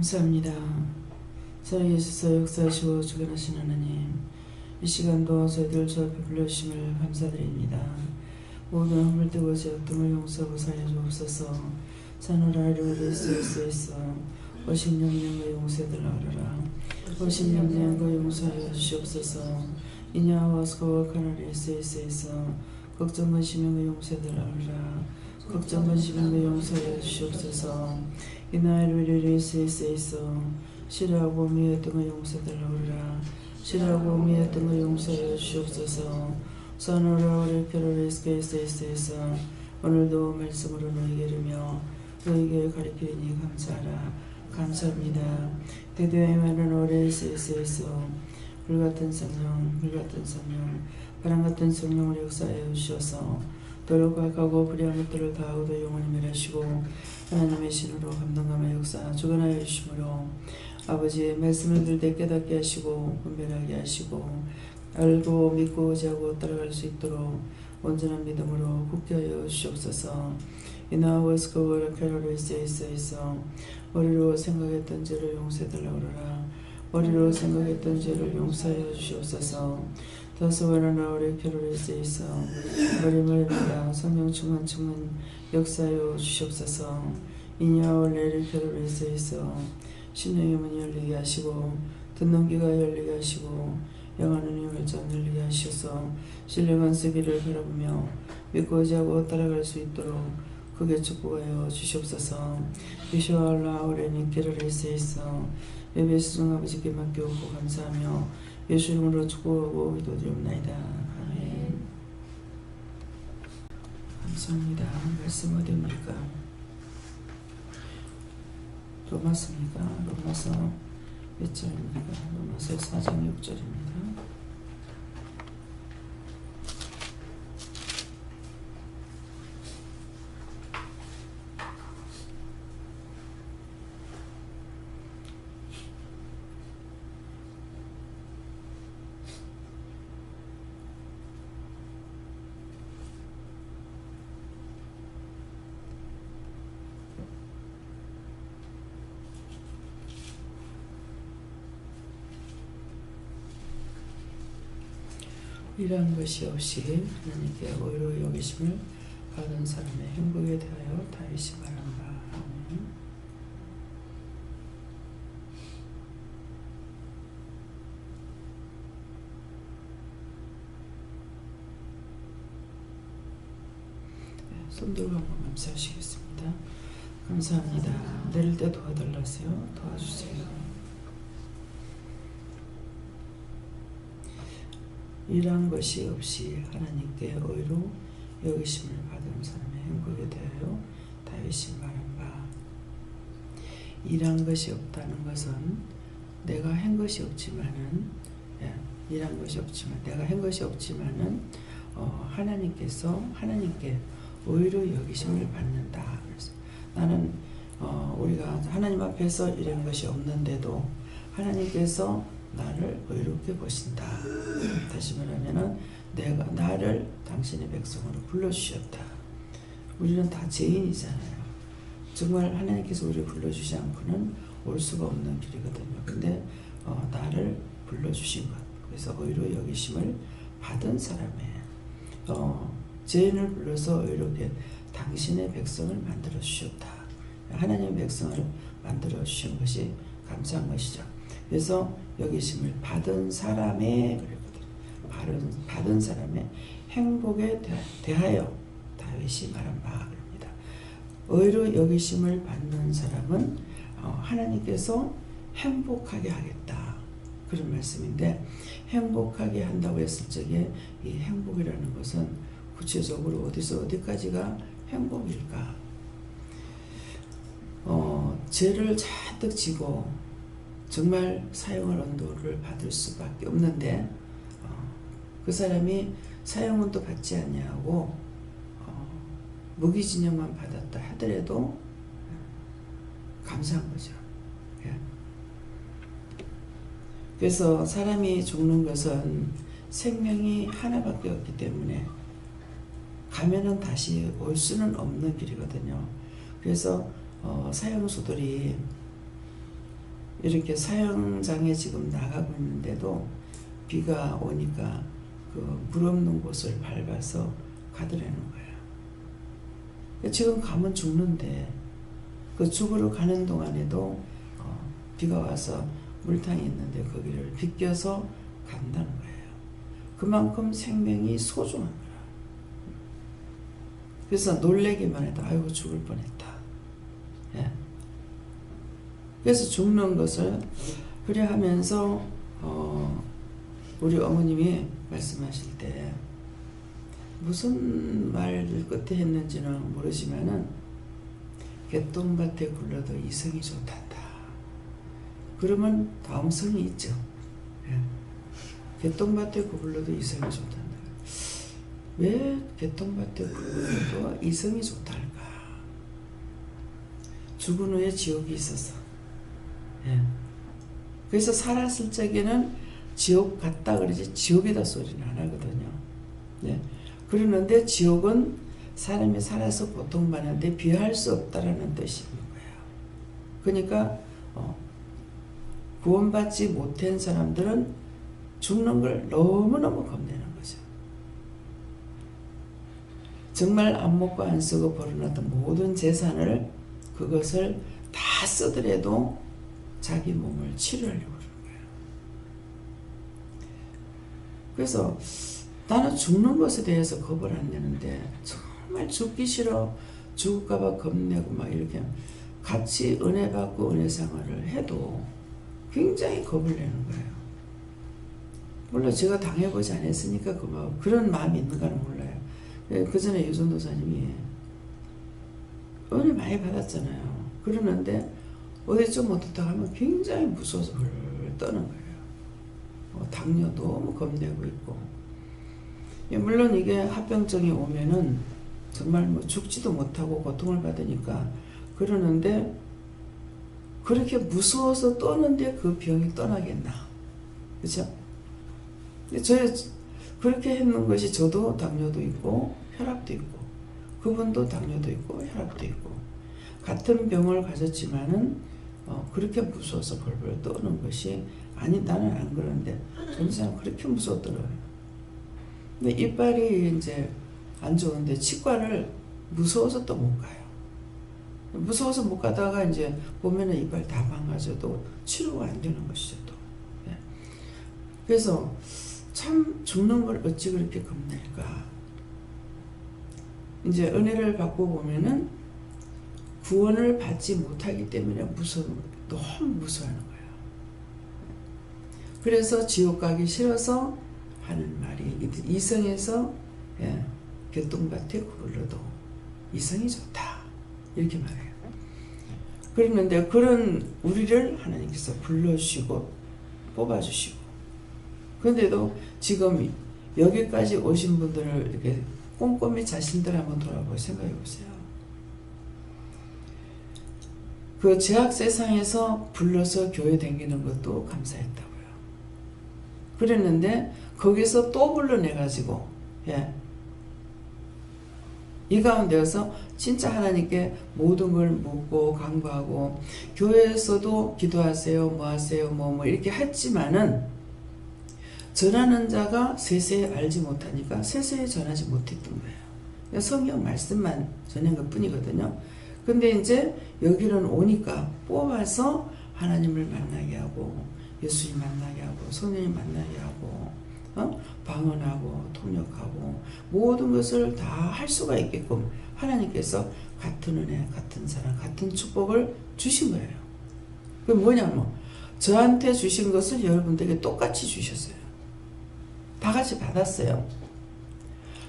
감사합니다. 살아계셔서 역사하시고 주관하신 하나님, 이 시간도 저희들 주 앞에 불러주심을 감사드립니다. 모든 허물되고 죄악됨을 용서하고 살려주옵소서. 사노라 이르되 있어 오십육년과 용서들라 하라. 오십육년과 용서하여 주시옵소서. 이냐와 스코와 카나리 있어 걱정 근심과 용서들라 하라. 걱정 근심과 용서하여 주시옵소서. 이날 위를 있어 싫어하고 미웠던 거 용서달라 그러라. 싫어하고 미웠던 거 용서하여 주시옵소서. 선으로 우리 표를 있어 오늘도 말씀으로 너희에게 이르며 너희에게 가르치니 감사하라. 감사합니다. 대대의 많은 오래 있어 불같은 성령 바람같은 성령을 역사하여 주셔서 도력과 가고 불의한 것들을 다하고도 영원히 멸하시고 하나님의 신으로 감동감의 역사 주관하여 주심으로 아버지의 말씀을 들 때 깨닫게 하시고 분별하게 하시고 알고 믿고 자고 따라갈 수 있도록 온전한 믿음으로 굳게 하여 주시옵소서. 이나와스코와 캐롤을 있어 머리로 생각했던 죄를 용서해달라고 그러라. 머리로 생각했던 죄를 용서하여 주시옵소서. 다소와나 우리 캐롤을 있어 머리말입니다. 성령 충만 역사하여 주시옵소서. 이냐 원래를 캐롤을 있어 심령의 문이 열리게 하시고 듣는 귀가 열리게 하시고 영하는 힘을 좀 열리게 하셔서 신령한 쓰기를 바라보며 믿고 자고 따라갈 수 있도록 크게 축복하여 주시옵소서. 이시와 라우레니 캐롤을 있어 예배스 중 아버지께 맡겨오고 감사하며 예수 이름으로 축복하고 기도드리옵나이다. 아멘. 감사합니다. 말씀 어디입니까? 로마서입니까? 로마서 몇 절입니까? 로마서 4장 6절입니다. 이러한 것이 없이 하나님께 의로 여기심을 받은 사람의 행복에 대하여 다윗이 말한다. 아멘. 손들고 한번 감사하시겠습니다. 감사합니다. 내릴 때 도와달라세요. 도와주세요. 이러한 것이 없이 하나님께 의로 여기심을 받은 사람의 행복에 대하여 다윗이 말한 바, 이러한 것이 없다는 것은 내가 한 것이 없지만은 이러한 것이 없지만 내가 한 것이 없지만은 하나님께 의로 여기심을 받는다. 그래서 나는 우리가 하나님 앞에서 이런 것이 없는데도 하나님께서 나를 의롭게 보신다. 다시 말하면은 나를 당신의 백성으로 불러주셨다. 우리는 다 죄인이잖아요. 정말 하나님께서 우리를 불러주지 않고는 올 수가 없는 길이거든요. 근데 나를 불러주신 것, 그래서 의로 여기심을 받은 사람의 죄인을 불러서 의롭게 당신의 백성을 만들어 주셨다. 하나님의 백성을 만들어 주신 것이 감사한 것이죠. 그래서 여기심을 받은 사람의 받은 사람의 행복에 대하여 다윗이 말한 바입니다. 의로 여기심을 받는 사람은 하나님께서 행복하게 하겠다. 그런 말씀인데, 행복하게 한다고 했을 적에 이 행복이라는 것은 구체적으로 어디서 어디까지가 행복일까? 죄를 잔뜩 지고 정말 사형을 언도를 받을 수밖에 없는데 그 사람이 사형은 또 받지 아니하고 무기징역만 받았다 하더라도 감사한 거죠. 그래서 사람이 죽는 것은 생명이 하나밖에 없기 때문에 가면은 다시 올 수는 없는 길이거든요. 그래서 사형수들이 이렇게 사형장에 지금 나가고 있는데도 비가 오니까 그 물 없는 곳을 밟아서 가더라는 거야. 지금 가면 죽는데 그 죽으러 가는 동안에도 비가 와서 물탕이 있는데 거기를 비껴서 간다는 거예요. 그만큼 생명이 소중한 거야. 그래서 놀래기만 해도 아이고 죽을 뻔했다. 예. 그래서 죽는 것을 그래 하면서 우리 어머님이 말씀하실 때 무슨 말을 끝에 했는지는 모르지만은 개똥밭에 굴러도 이성이 좋단다. 그러면 다음 성이 있죠. 예. 개똥밭에 굴러도 이성이 좋단다. 왜 개똥밭에 굴러도 이성이 좋다 할까? 죽은 후에 지옥이 있어서. 예. 그래서 살았을 적에는 지옥 같다 그러지 지옥이다 소리는 안 하거든요. 예. 그러는데 지옥은 사람이 살아서 고통받는데 비할 수 없다라는 뜻이 있는 거예요. 그러니까 구원받지 못한 사람들은 죽는 걸 너무너무 겁내는 거죠. 정말 안 먹고 안 쓰고 벌어놨던 모든 재산을 그것을 다 쓰더라도 자기 몸을 치료하려고 그러는 거예요. 그래서 나는 죽는 것에 대해서 겁을 안 내는데 정말 죽기 싫어 죽을까봐 겁내고 막 이렇게 같이 은혜 받고 은혜 생활을 해도 굉장히 겁을 내는 거예요. 물론 제가 당해보지 않았으니까 그런 마음이 있는가는 몰라요. 그 전에 유전도사님이 은혜 많이 받았잖아요. 그러는데 어디 좀 어떻다 하면 굉장히 무서워서 헐 떠는 거예요. 당뇨 너무 겁내고 있고. 물론 이게 합병증이 오면은 정말 뭐 죽지도 못하고 고통을 받으니까 그러는데 그렇게 무서워서 떠는데 그 병이 떠나겠나. 그렇죠? 그렇게 했는 것이 저도 당뇨도 있고 혈압도 있고 그분도 당뇨도 있고 혈압도 있고 같은 병을 가졌지만은 그렇게 무서워서 벌벌 떠는 것이 아니 나는 안 그러는데 저는 사람 그렇게 무서웠더라고요. 근데 이빨이 이제 안 좋은데 치과를 무서워서 또 못 가요. 무서워서 못 가다가 이제 보면은 이빨 다 망가져도 치료가 안 되는 것이죠 또. 네. 그래서 참 죽는 걸 어찌 그렇게 겁낼까. 이제 은혜를 받고 보면은 구원을 받지 못하기 때문에 너무 무서워하는 거예요. 그래서 지옥 가기 싫어서 하는 말이 이성에서 개똥밭에 굴러도 이성이 좋다 이렇게 말해요. 그랬는데 그런 우리를 하나님께서 불러주시고 뽑아주시고 그런데도 지금 여기까지 오신 분들을 이렇게 꼼꼼히 자신들 한번 돌아보고 생각해 보세요. 그 제약 세상에서 불러서 교회 다니는 것도 감사했다고요. 그랬는데 거기서 또 불러내가지고 이 가운데서 진짜 하나님께 모든 걸 묻고 간구하고 교회에서도 기도하세요 뭐 하세요 뭐 이렇게 했지만은 전하는 자가 세세히 알지 못하니까 세세히 전하지 못했던 거예요. 성경 말씀만 전한 것 뿐이거든요. 근데 이제 여기는 오니까 뽑아서 하나님을 만나게 하고 예수님 만나게 하고 성령님 만나게 하고 방언하고 통역하고 모든 것을 다 할 수가 있게끔 하나님께서 같은 은혜 같은 사랑 같은 축복을 주신 거예요. 그게 뭐냐면 저한테 주신 것을 여러분들에게 똑같이 주셨어요. 다 같이 받았어요.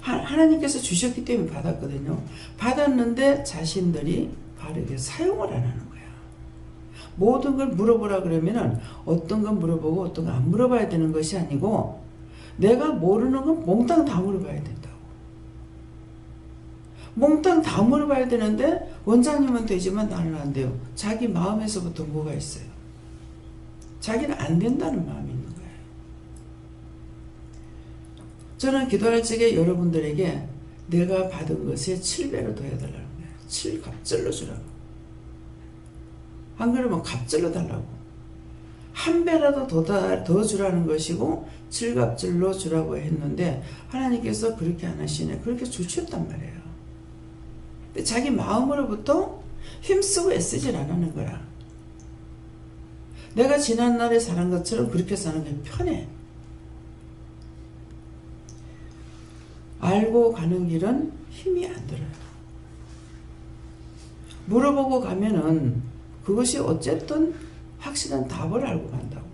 하나님께서 주셨기 때문에 받았거든요. 받았는데 자신들이 바르게 사용을 안 하는 거야. 모든 걸 물어보라 그러면은 어떤 건 물어보고 어떤 건 안 물어봐야 되는 것이 아니고 내가 모르는 건 몽땅 다 물어봐야 된다고. 몽땅 다 물어봐야 되는데 원장님은 되지만 나는 안 돼요. 자기 마음에서부터 뭐가 있어요. 자기는 안 된다는 마음이 있는 거예요. 저는 기도할 적에 여러분들에게 내가 받은 것에 7배로 더 해달라는 거예요. 7갑절로 주라고. 안 그러면 갑절로 달라고. 한 배라도 더 주라는 것이고 칠갑질로 주라고 했는데 하나님께서 그렇게 안 하시네. 그렇게 주셨단 말이에요. 근데 자기 마음으로부터 힘쓰고 애쓰질 않는 거야. 내가 지난날에 사는 것처럼 그렇게 사는 게 편해. 알고 가는 길은 힘이 안 들어요. 물어보고 가면은 그것이 어쨌든 확실한 답을 알고 간다고.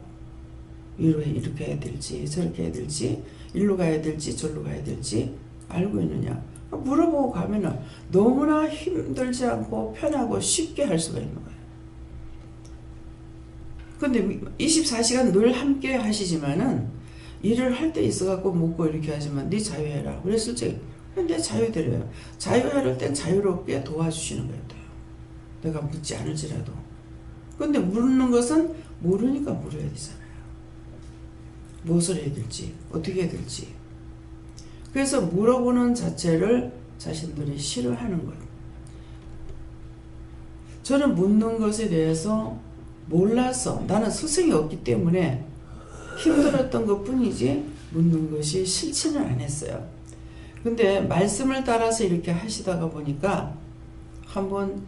이렇게 해야 될지 저렇게 해야 될지 일로 가야 될지 절로 가야 될지 알고 있느냐. 물어보고 가면은 너무나 힘들지 않고 편하고 쉽게 할 수가 있는 거예요. 근데 24시간 늘 함께 하시지만은 일을 할 때 있어갖고 묻고 이렇게 하지만 네 자유해라. 그랬을 때 내 자유대로요. 자유할 땐 자유롭게 도와주시는 거예요. 내가 묻지 않을지라도. 근데 묻는 것은 모르니까 물어야 되잖아요. 무엇을 해야 될지 어떻게 해야 될지. 그래서 물어보는 자체를 자신들이 싫어하는 거예요. 저는 묻는 것에 대해서 몰라서 나는 스승이 없기 때문에 힘들었던 것 뿐이지 묻는 것이 싫지는 않았어요. 근데 말씀을 따라서 이렇게 하시다가 보니까 한번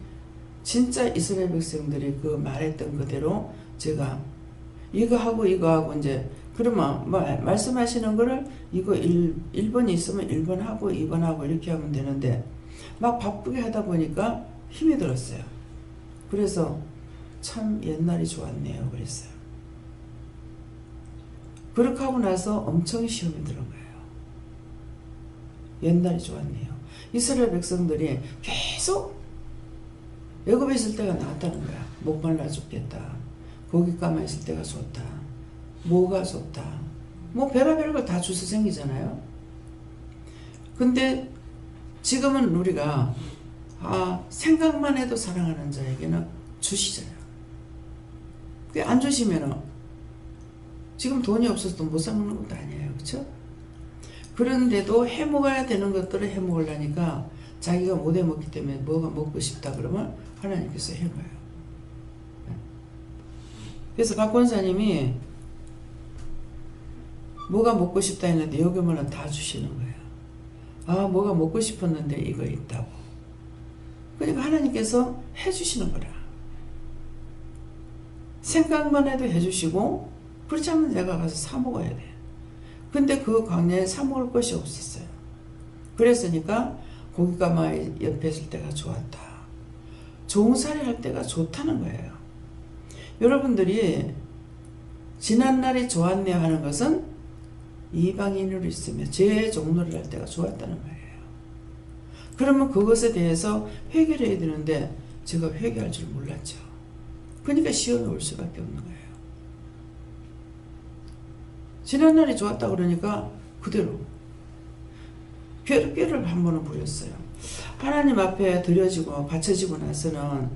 진짜 이스라엘 백성들이 그 말했던 그대로 제가 이거 하고 이제 그러면 말씀하시는 거를 이거 1번이 있으면 1번 하고 2번 하고 이렇게 하면 되는데 막 바쁘게 하다 보니까 힘이 들었어요. 그래서 참 옛날이 좋았네요. 그랬어요. 그렇게 하고 나서 엄청 시험이 들은 거예요. 옛날이 좋았네요. 이스라엘 백성들이 계속 애굽에 있을 때가 나았다는 거야. 목 말라 죽겠다. 고기 까마 있을 때가 좋다. 뭐가 좋다. 뭐 별의별 거 다 주서 생기잖아요. 근데 지금은 우리가 생각만 해도 사랑하는 자에게는 주시잖아요. 안 주시면은 지금 돈이 없어서 못 사 먹는 것도 아니에요. 그렇죠? 그런데도 해먹어야 되는 것들을 해먹으려니까 자기가 못 해먹기 때문에 뭐가 먹고 싶다 그러면 하나님께서 해놔요. 그래서 박 권사님이 뭐가 먹고 싶다 했는데 여기 오면 다 주시는 거예요. 뭐가 먹고 싶었는데 이거 있다고. 그러니까 하나님께서 해주시는 거라. 생각만 해도 해주시고 그렇지 않으면 내가 가서 사 먹어야 돼. 근데 그 광야에 사 먹을 것이 없었어요. 그랬으니까 고기가마 옆에 있을 때가 좋았다. 종살이 할 때가 좋다는 거예요. 여러분들이 지난날이 좋았네 하는 것은 이방인으로 있으며 제 종로를 할 때가 좋았다는 거예요. 그러면 그것에 대해서 회개를 해야 되는데 제가 회개할 줄 몰랐죠. 그러니까 시험이 올 수밖에 없는 거예요. 지난날이 좋았다 그러니까 그대로 꾀를 한 번은 부렸어요. 하나님 앞에 드려지고 바쳐지고 나서는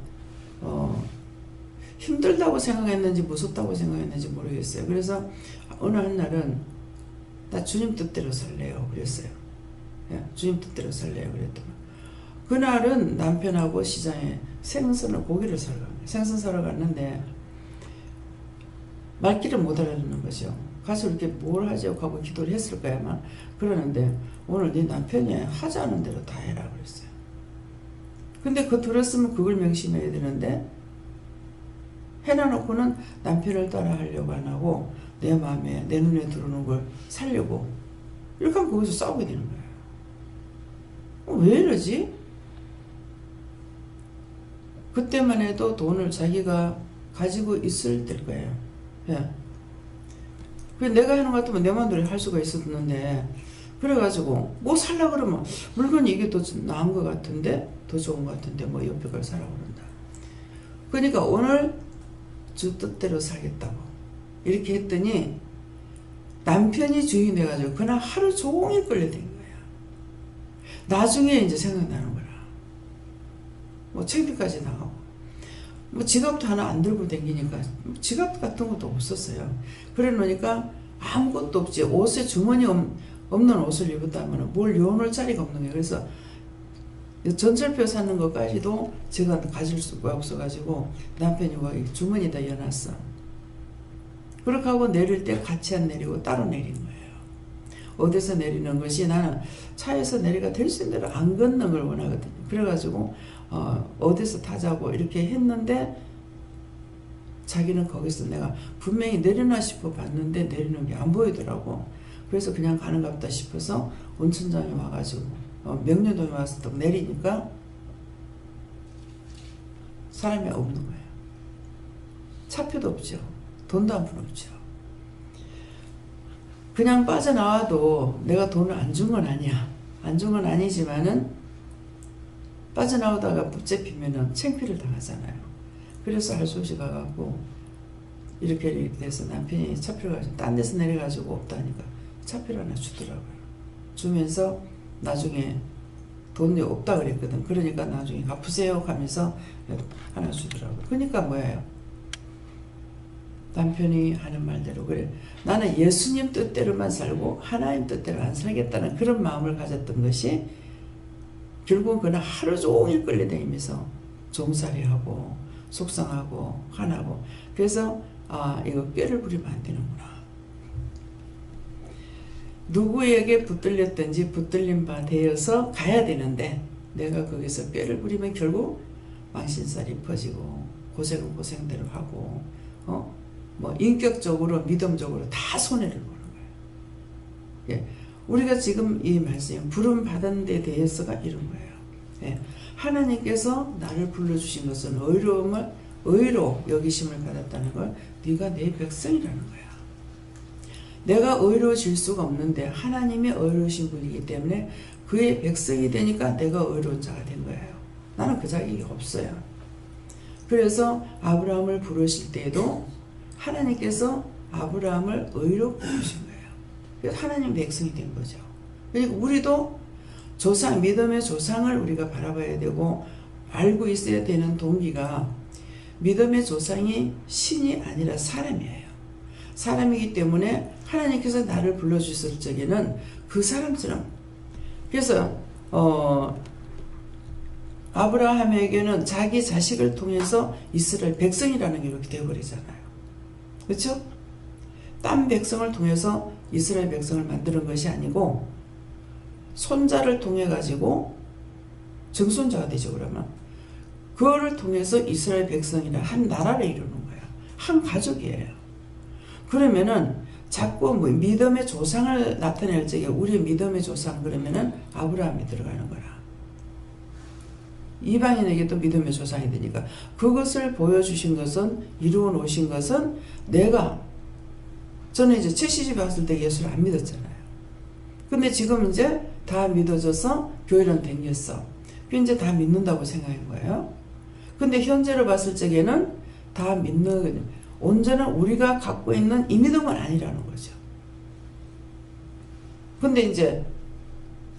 힘들다고 생각했는지 무섭다고 생각했는지 모르겠어요. 그래서 어느 한 날은 나 주님 뜻대로 살래요 그랬어요. 주님 뜻대로 살래요 그랬더니 그날은 남편하고 시장에 고기를 사러 갑니다. 생선 사러 갔는데 말귀를 못 알아듣는 거죠. 가서 이렇게 뭘 하자고 하고 기도를 했을 거야 아마. 그러는데 오늘 네 남편이 하자는 대로 다 해라 그랬어요. 근데 그거 들었으면 그걸 명심해야 되는데 해놔놓고는 남편을 따라 하려고 안 하고 내 마음에 내 눈에 들어오는 걸 살려고 이렇게 하면 거기서 싸우게 되는 거예요. 왜 이러지? 그때만 해도 돈을 자기가 가지고 있을 때일 거예요. 예. 그래 내가 하는 것 같으면 내 마음대로 할 수가 있었는데 그래가지고 뭐 살라 그러면 물건이 이게 더 나은 것 같은데 더 좋은 것 같은데 뭐 옆에 걸 사라고 그런다. 그러니까 오늘 주 뜻대로 살겠다고 이렇게 했더니 남편이 주인이 돼가지고 그날 하루 종일 끌려다닌 거야. 나중에 이제 생각나는 거라. 뭐 챙기까지 나가고 뭐 지갑도 하나 안 들고 다니니까 지갑 같은 것도 없었어요. 그래 놓으니까 아무것도 없지. 옷에 주머니 없는 옷을 입었다 하면 뭘 여놓을 자리가 없는 거예요. 그래서 전철표 사는 것까지도 제가 가질 수가 없어가지고 남편이 와 주머니에다 여놨어. 그렇게 하고 내릴 때 같이 안 내리고 따로 내린 거예요. 어디서 내리는 것이, 나는 차에서 내리가 될 수 있는 대로 안 걷는 걸 원하거든요. 그래가지고 어디서 타자고 이렇게 했는데 자기는 거기서 내가 분명히 내리나 싶어 봤는데 내리는 게 안 보이더라고. 그래서 그냥 가는가 보다 싶어서 온천장에 와가지고 명륜동에 와서 딱 내리니까 사람이 없는 거예요. 차표도 없죠. 돈도 한 푼 없죠. 그냥 빠져나와도 내가 돈을 안 준 건 아니야. 안 준 건 아니지만은 빠져나오다가 붙잡히면은 창피를 당하잖아요. 그래서 할 수 없이 가갖고 이렇게 돼서 남편이 차표를 가지고 딴 데서 내려가지고 없다니까 차표를 하나 주더라고요. 주면서 나중에 돈이 없다 그랬거든. 그러니까 나중에 갚으세요 하면서 하나 주더라고요. 그러니까 뭐예요? 남편이 하는 말대로, 그래, 나는 예수님 뜻대로만 살고 하나님 뜻대로 안 살겠다는 그런 마음을 가졌던 것이 결국은 그날 하루 종일 끌려다니면서 종살이하고 속상하고 화나고, 그래서 이거 꾀를 부리면 안 되는구나. 누구에게 붙들렸든지 붙들린 바 되어서 가야 되는데 내가 거기서 꾀를 부리면 결국 망신살이 퍼지고 고생은 고생대로 하고 뭐 인격적으로 믿음적으로 다 손해를 보는 거예요. 예. 우리가 지금 이 말씀 부름 받은 데 대해서가 이런 거예요. 예. 하나님께서 나를 불러주신 것은 의로 여기심을 받았다는 걸 네가 내 백성이라는 거야. 내가 의로워질 수가 없는데 하나님이 의로우신 분이기 때문에 그의 백성이 되니까 내가 의로운 자가 된 거예요. 나는 그 자격이 없어요. 그래서 아브라함을 부르실 때에도 하나님께서 아브라함을 의로 부르신 거예요. 그래서 하나님 백성이 된 거죠. 그러니까 우리도 조상, 믿음의 조상을 우리가 바라봐야 되고 알고 있어야 되는 동기가, 믿음의 조상이 신이 아니라 사람이에요. 사람이기 때문에 하나님께서 나를 불러주실 적에는 그 사람처럼, 그래서 아브라함에게는 자기 자식을 통해서 이스라엘 백성이라는 게 이렇게 되어버리잖아요. 그렇죠? 딴 백성을 통해서 이스라엘 백성을 만드는 것이 아니고 손자를 통해 가지고 정손자가 되죠. 그러면 그거를 통해서 이스라엘 백성이라 한 나라를 이루는 거예요. 한 가족이에요. 그러면은 자꾸 뭐 믿음의 조상을 나타낼 적에 우리의 믿음의 조상 그러면은 아브라함이 들어가는 거라. 이방인에게도 믿음의 조상이 되니까 그것을 보여주신 것은, 이루어 놓으신 것은, 저는 이제 제 시집에 왔을 때 예수를 안 믿었잖아요. 근데 지금 이제 다 믿어져서 교회는 댕겼어. 이제 다 믿는다고 생각한 거예요. 근데 현재로 봤을 적에는 다 믿는, 온전한 우리가 갖고 있는 이 믿음은 아니라는 거죠. 근데 이제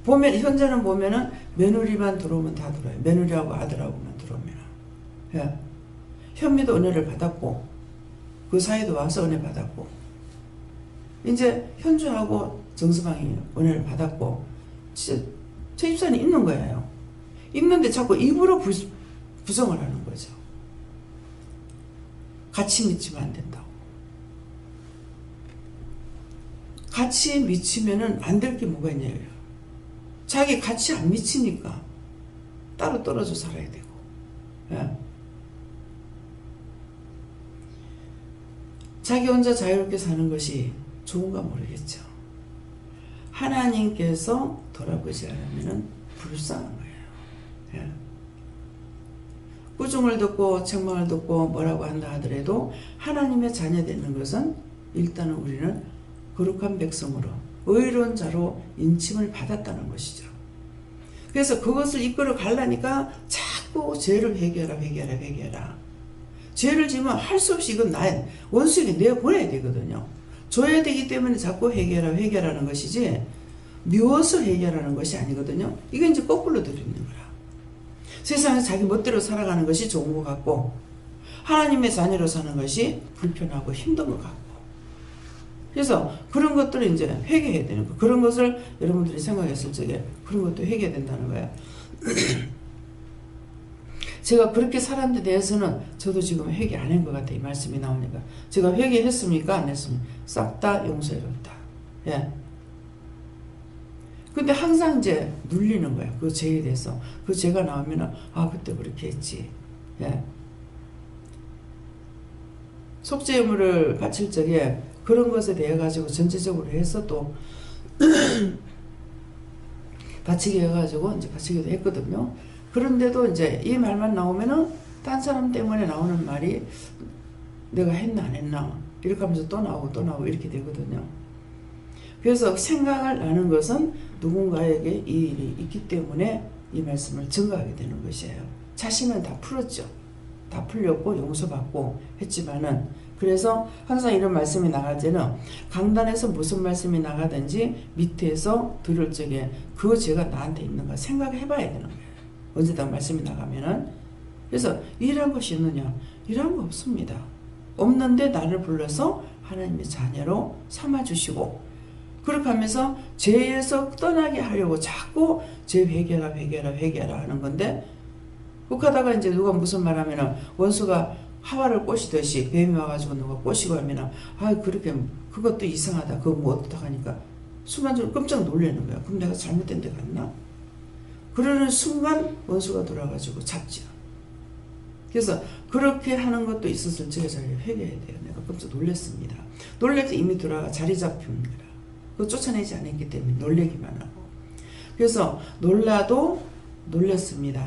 현재는 보면은 며느리만 들어오면 다 들어요. 며느리하고 아들하고만 들어오면. 예. 현미도 은혜를 받았고, 그 사이도 와서 은혜 받았고, 이제 현주하고 정수방이 은혜를 받았고, 진짜 제 집사는 있는 거예요. 있는데 자꾸 입으로 부정을 하는 거죠. 같이 미치면 안 된다고. 같이 미치면은 안 될 게 뭐가 있냐고요. 자기 같이 안 미치니까 따로 떨어져 살아야 되고. 예. 자기 혼자 자유롭게 사는 것이 좋은가 모르겠죠. 하나님께서 돌아보지 않으면 불쌍한 거예요. 예. 꾸중을 듣고 책망을 듣고 뭐라고 한다 하더라도 하나님의 자녀 되는 것은 일단은 우리는 거룩한 백성으로 의로운 자로 인침을 받았다는 것이죠. 그래서 그것을 이끌어 가려니까 자꾸 죄를 회개하라. 죄를 지면 할 수 없이 이건 나의 원수에게 내보내야 되거든요. 줘야 되기 때문에 자꾸 회개하라는 것이지 무엇을 회개하라는 것이 아니거든요. 이건 이제 거꾸로 들리는 거라. 세상에서 자기 멋대로 살아가는 것이 좋은 것 같고 하나님의 자녀로 사는 것이 불편하고 힘든 것 같고, 그래서 그런 것들을 이제 회개해야 되는 거. 그런 것을 여러분들이 생각했을 적에 그런 것도 회개해야 된다는 거예요. 제가 그렇게 살았는데 대해서는 저도 지금 회개 안 한 것 같아요. 이 말씀이 나오니까. 제가 회개했습니까? 안 했습니까? 싹 다 용서해줬다. 예. 근데 항상 이제 눌리는 거예요. 그 죄에 대해서. 그 죄가 나오면은, 아, 그때 그렇게 했지. 예. 속죄물을 바칠 적에 그런 것에 대해 가지고 전체적으로 해서 또 바치게 해가지고 이제 바치기도 했거든요. 그런데도 이제 이 말만 나오면은 딴 사람 때문에 나오는 말이 내가 했나 안 했나 이렇게 하면서 또 나오고 또 나오고 이렇게 되거든요. 그래서 생각을 나는 것은 누군가에게 이 일이 있기 때문에 이 말씀을 증거하게 되는 것이에요. 자신은 다 풀었죠. 다 풀렸고 용서받고 했지만은, 그래서 항상 이런 말씀이 나갈 때는 강단에서 무슨 말씀이 나가든지 밑에서 들을 적에 그 죄가 나한테 있는가 생각해 봐야 되는 거예요. 언제다 말씀이 나가면은. 그래서 일한 것이 있느냐? 일한 거 없습니다. 없는데 나를 불러서 하나님의 자녀로 삼아주시고, 그렇게 하면서 죄에서 떠나게 하려고 자꾸 죄 회개하라 하는 건데, 그렇게 하다가 이제 누가 무슨 말 하면은 원수가 하와를 꼬시듯이 뱀이 와가지고 누가 꼬시고 하면은, 아, 그렇게, 그것도 이상하다. 그거 뭐 어떡 하니까 순간적으로 깜짝 놀라는 거야. 그럼 내가 잘못된 데 갔나? 그러는 순간 원수가 돌아가지고 잡죠. 그래서 그렇게 하는 것도 있었을 적에 잘 회개해야 돼요. 내가 깜짝 놀랐습니다. 놀래서 이미 돌아가 자리 잡힙니다. 그거 쫓아내지 않았기 때문에 놀래기만 하고. 그래서 놀라도 놀랐습니다.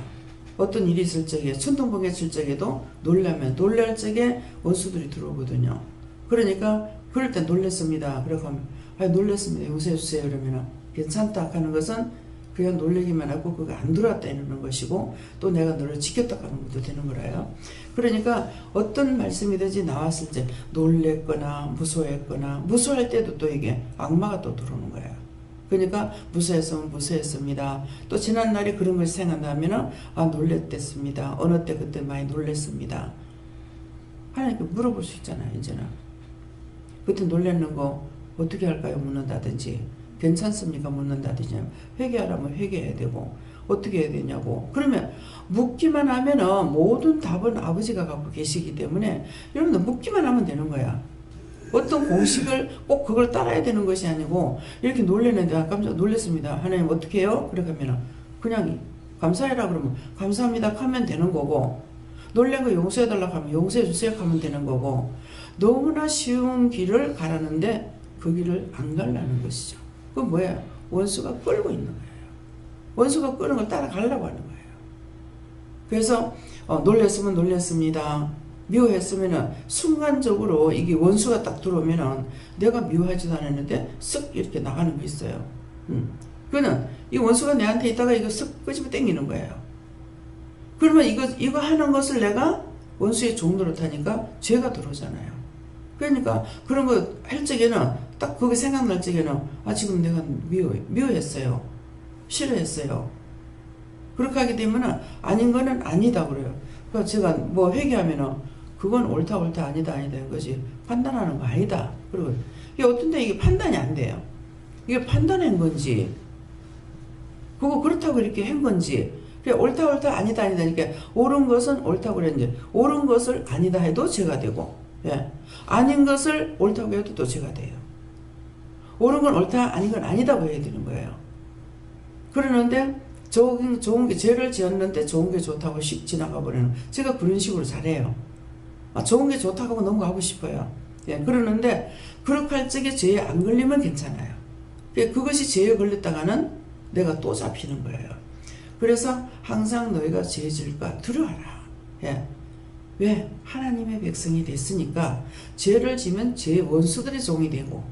어떤 일이 있을 적에, 천둥번개 칠 적에도 놀라면 놀랄 적에 원수들이 들어오거든요. 그러니까 그럴 때 놀랐습니다. 그러고 하면, 아, 놀랐습니다. 용서해주세요. 그러면 괜찮다 하는 것은 그냥 놀래기만 하고 그거 안 들어왔다 이러는 것이고, 또 내가 너를 지켰다 하는 것도 되는 거라요. 그러니까 어떤 말씀이든지 나왔을 때 놀랬거나 무서워했거나, 무서워할 때도 또 이게 악마가 또 들어오는 거예요. 그러니까 무서웠으면 무서웠습니다. 또 지난 날이 그런 것이 생각나면은, 아, 놀랬댔습니다. 어느 때 그때 많이 놀랬습니다. 하나님께 물어볼 수 있잖아요. 이제는 그때 놀랬는 거 어떻게 할까요? 묻는다든지, 괜찮습니까? 묻는다든지, 회개하라면 회개해야 되고, 어떻게 해야 되냐고. 그러면 묻기만 하면은 모든 답은 아버지가 갖고 계시기 때문에 여러분들 묻기만 하면 되는 거야. 어떤 공식을 꼭 그걸 따라야 되는 것이 아니고, 이렇게 놀랬는데, 아, 깜짝 놀랐습니다. 하나님 어떻게 해요? 그렇게 하면 그냥 감사해라 그러면 감사합니다 하면 되는 거고, 놀란 거 용서해달라고 하면 용서해주세요 하면 되는 거고, 너무나 쉬운 길을 가라는데 그 길을 안 가려는 것이죠. 그건 뭐야? 원수가 끌고 있는 거예요. 원수가 끄는 걸 따라가려고 하는 거예요. 그래서 놀랬으면 놀랬습니다. 미워했으면은 순간적으로 이게 원수가 딱 들어오면은 내가 미워하지도 않았는데 쓱 이렇게 나가는 게 있어요. 그거는 이 원수가 내한테 있다가 이거 쓱 끄집어 당기는 거예요. 그러면 이거 하는 것을 내가 원수의 종로를 타니까 죄가 들어오잖아요. 그러니까 그런 거 할 적에는 딱 그게 생각날 적에는, 아, 지금 내가 미워했어요. 싫어했어요. 그렇게 하게 되면은 아닌 거는 아니다 그래요. 그러니까 제가 뭐 회개하면은 그건 옳다 아니다 이런 거지 판단하는 거 아니다. 그리고 이게 어떤데 이게 판단이 안 돼요. 이게 판단한 건지, 그거 그렇다고 이렇게 한 건지, 그래 옳다 아니다 그러니까 옳은 것은 옳다고 그랬는데 옳은 것을 아니다 해도 죄가 되고, 예, 아닌 것을 옳다고 해도 또 죄가 돼요. 옳은 건 옳다, 아닌 건 아니다고 해야 되는 거예요. 그러는데 좋은 게, 죄를 지었는데 좋은 게 좋다고 씩 지나가 버리는, 제가 그런 식으로 잘해요. 아, 좋은 게 좋다고 하고 넘어가고 싶어요. 예, 그러는데 그렇게 할 적에 죄에 안 걸리면 괜찮아요. 그것이 죄에 걸렸다가는 내가 또 잡히는 거예요. 그래서 항상 너희가 죄 질까 두려워하라. 예. 왜? 하나님의 백성이 됐으니까 죄를 지면 죄의 원수들의 종이 되고,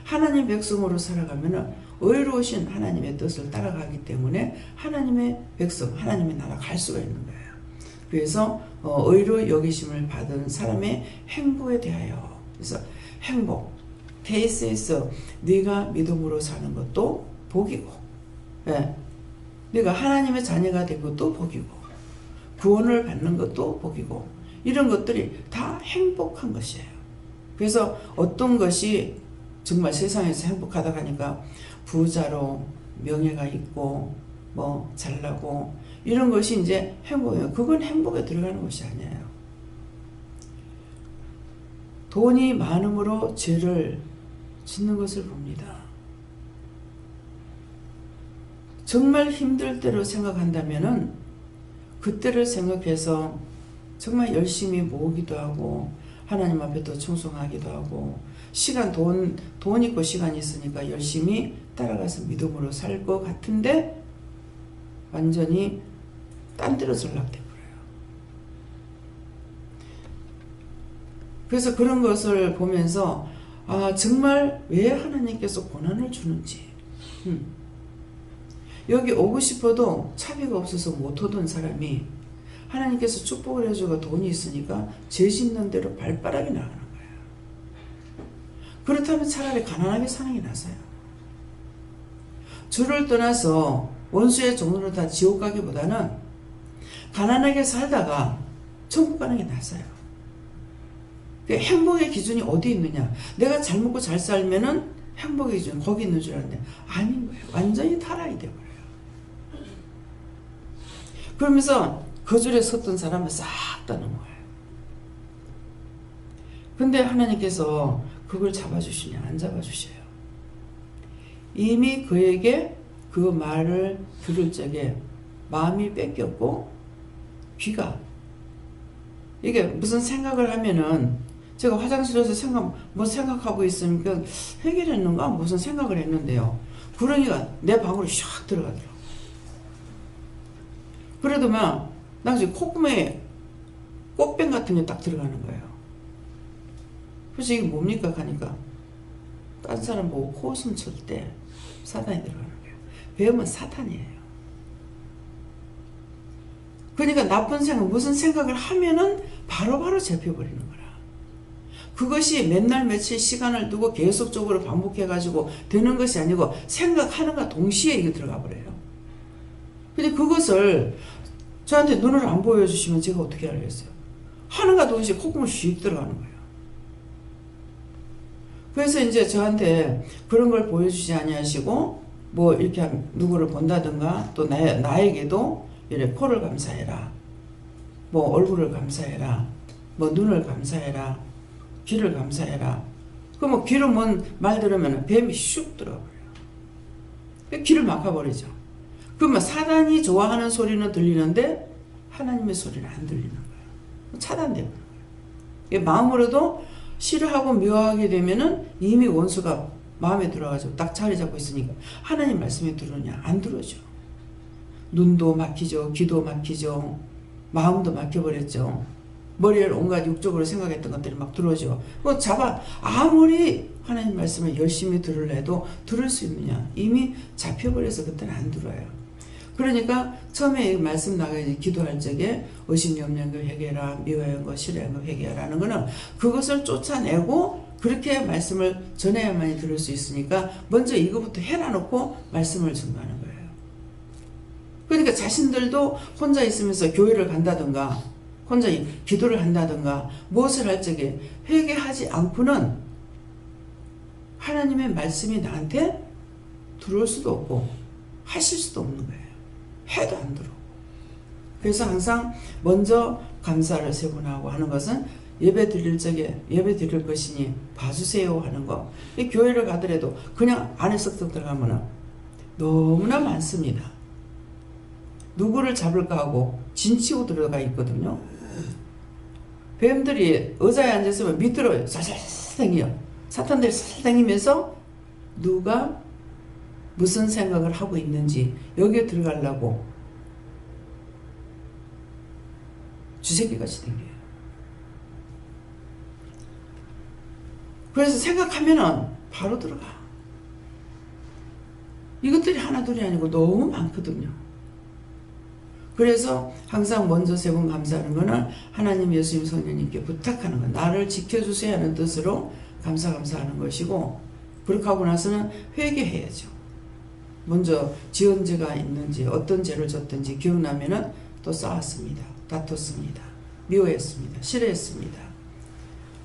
하나님 백성으로 살아가면 의로우신 하나님의 뜻을 따라가기 때문에 하나님의 백성, 하나님의 나라 갈 수가 있는 거예요. 그래서 의로 여기심을 받은 사람의 행복에 대하여, 그래서 행복, KS에서 네가 믿음으로 사는 것도 복이고, 예, 네가 하나님의 자녀가 된 것도 복이고, 구원을 받는 것도 복이고, 이런 것들이 다 행복한 것이에요. 그래서 어떤 것이 정말 세상에서 행복하다 하니까 부자로 명예가 있고 뭐 잘나고 이런 것이 이제 행복이에요. 그건 행복에 들어가는 것이 아니에요. 돈이 많음으로 죄를 짓는 것을 봅니다. 정말 힘들 때로 생각한다면은 그때를 생각해서 정말 열심히 모으기도 하고 하나님 앞에 더 충성하기도 하고 시간 돈 있고 시간이 있으니까 열심히 따라가서 믿음으로 살 것 같은데 완전히 딴 데로 전락돼 버려요. 그래서 그런 것을 보면서 정말 왜 하나님께서 고난을 주는지 여기 오고 싶어도 차비가 없어서 못 오던 사람이 하나님께서 축복을 해주고 돈이 있으니까 죄 짓는 대로 발바닥이 나가는 거예요. 그렇다면 차라리 가난하게 사는 게 낫어요. 주를 떠나서 원수의 종로로 다 지옥 가기보다는 가난하게 살다가 천국 가는 게 낫어요. 행복의 기준이 어디 있느냐? 내가 잘 먹고 잘 살면은 행복의 기준 거기 있는 줄 알았는데 아닌 거예요. 완전히 타락이 되어버려요. 그러면서 그 줄에 섰던 사람은 싹 다 넘어가요. 근데 하나님께서 그걸 잡아주시냐? 안 잡아주셔요. 이미 그에게 그 말을 들을 적에 마음이 뺏겼고 귀가 이게 무슨 생각을 하면은 제가 화장실에서 뭐 생각하고 있으니까 해결했는가 무슨 생각을 했는데요. 그러니까 내 방으로 샥 들어가더라고. 그래도 막 나중에 콧구멍에 꽃뱀 같은 게 딱 들어가는 거예요. 그래서 이게 뭡니까 하니까 딴 사람 보고 코웃음 칠 때 사탄이 들어가는 거예요. 뱀은 사탄이에요. 그러니까 나쁜 생각 무슨 생각을 하면은 바로바로 잡혀버리는 거라. 그것이 맨날 며칠 시간을 두고 계속적으로 반복해가지고 되는 것이 아니고 생각하는가 동시에 이게 들어가 버려요. 근데 그것을 저한테 눈을 안 보여주시면 제가 어떻게 알겠어요? 하는가 동시에 콧구멍 씩 들어가는 거예요. 그래서 이제 저한테 그런 걸 보여주지 아니하시고 뭐 이렇게 누구를 본다든가 또 나에게도 이래 코를 감사해라, 뭐 얼굴을 감사해라, 뭐 눈을 감사해라, 귀를 감사해라. 그 뭐 귀로 뭔 말 들으면 뱀이 슉 들어버려요. 귀를 막아버리죠. 그러면 사단이 좋아하는 소리는 들리는데 하나님의 소리는 안 들리는 거예요. 차단되는 거예요. 마음으로도 싫어하고 미워하게 되면은 이미 원수가 마음에 들어가지고 딱 자리 잡고 있으니까 하나님 말씀이 들어오냐? 안 들어오죠. 눈도 막히죠. 귀도 막히죠. 마음도 막혀버렸죠. 머리를 온갖 육적으로 생각했던 것들이 막 들어오죠. 그거 아무리 하나님 말씀을 열심히 들으려 해도 들을 수 있느냐? 이미 잡혀버려서 그때는 안 들어요. 그러니까 처음에 말씀 나가야지 기도할 적에 의심 염려한 거 회개하라, 미워한 거 싫어한 거 회개하라는 거는 그것을 쫓아내고 그렇게 말씀을 전해야만이 들을 수 있으니까 먼저 이거부터 해놔놓고 말씀을 전하는 거예요. 그러니까 자신들도 혼자 있으면서 교회를 간다든가 혼자 기도를 한다든가 무엇을 할 적에 회개하지 않고는 하나님의 말씀이 나한테 들어올 수도 없고 하실 수도 없는 거예요. 해도 안 들어오고. 그래서 항상 먼저 감사를 세 번 하고 하는 것은 예배 드릴 적에 예배 드릴 것이니 봐주세요 하는 거. 이 교회를 가더라도 그냥 안에 썩썩 들어가면 너무나 많습니다. 누구를 잡을까 하고 진치고 들어가 있거든요. 뱀들이 의자에 앉았으면 밑으로 살살 당겨요. 사탄들이 살살 당기면서 누가 무슨 생각을 하고 있는지 여기에 들어가려고 쥐새끼같이 당겨요. 그래서 생각하면은 바로 들어가. 이것들이 하나둘이 아니고 너무 많거든요. 그래서 항상 먼저 세 번 감사하는 거는 하나님, 예수님, 성령님께 부탁하는 거. 나를 지켜주세요 하는 뜻으로 감사하는 것이고, 그렇게 하고 나서는 회개해야죠. 먼저 지은 죄가 있는지 어떤 죄를 졌든지 기억나면은 또 싸웠습니다. 다퉜습니다. 미워했습니다. 싫어했습니다.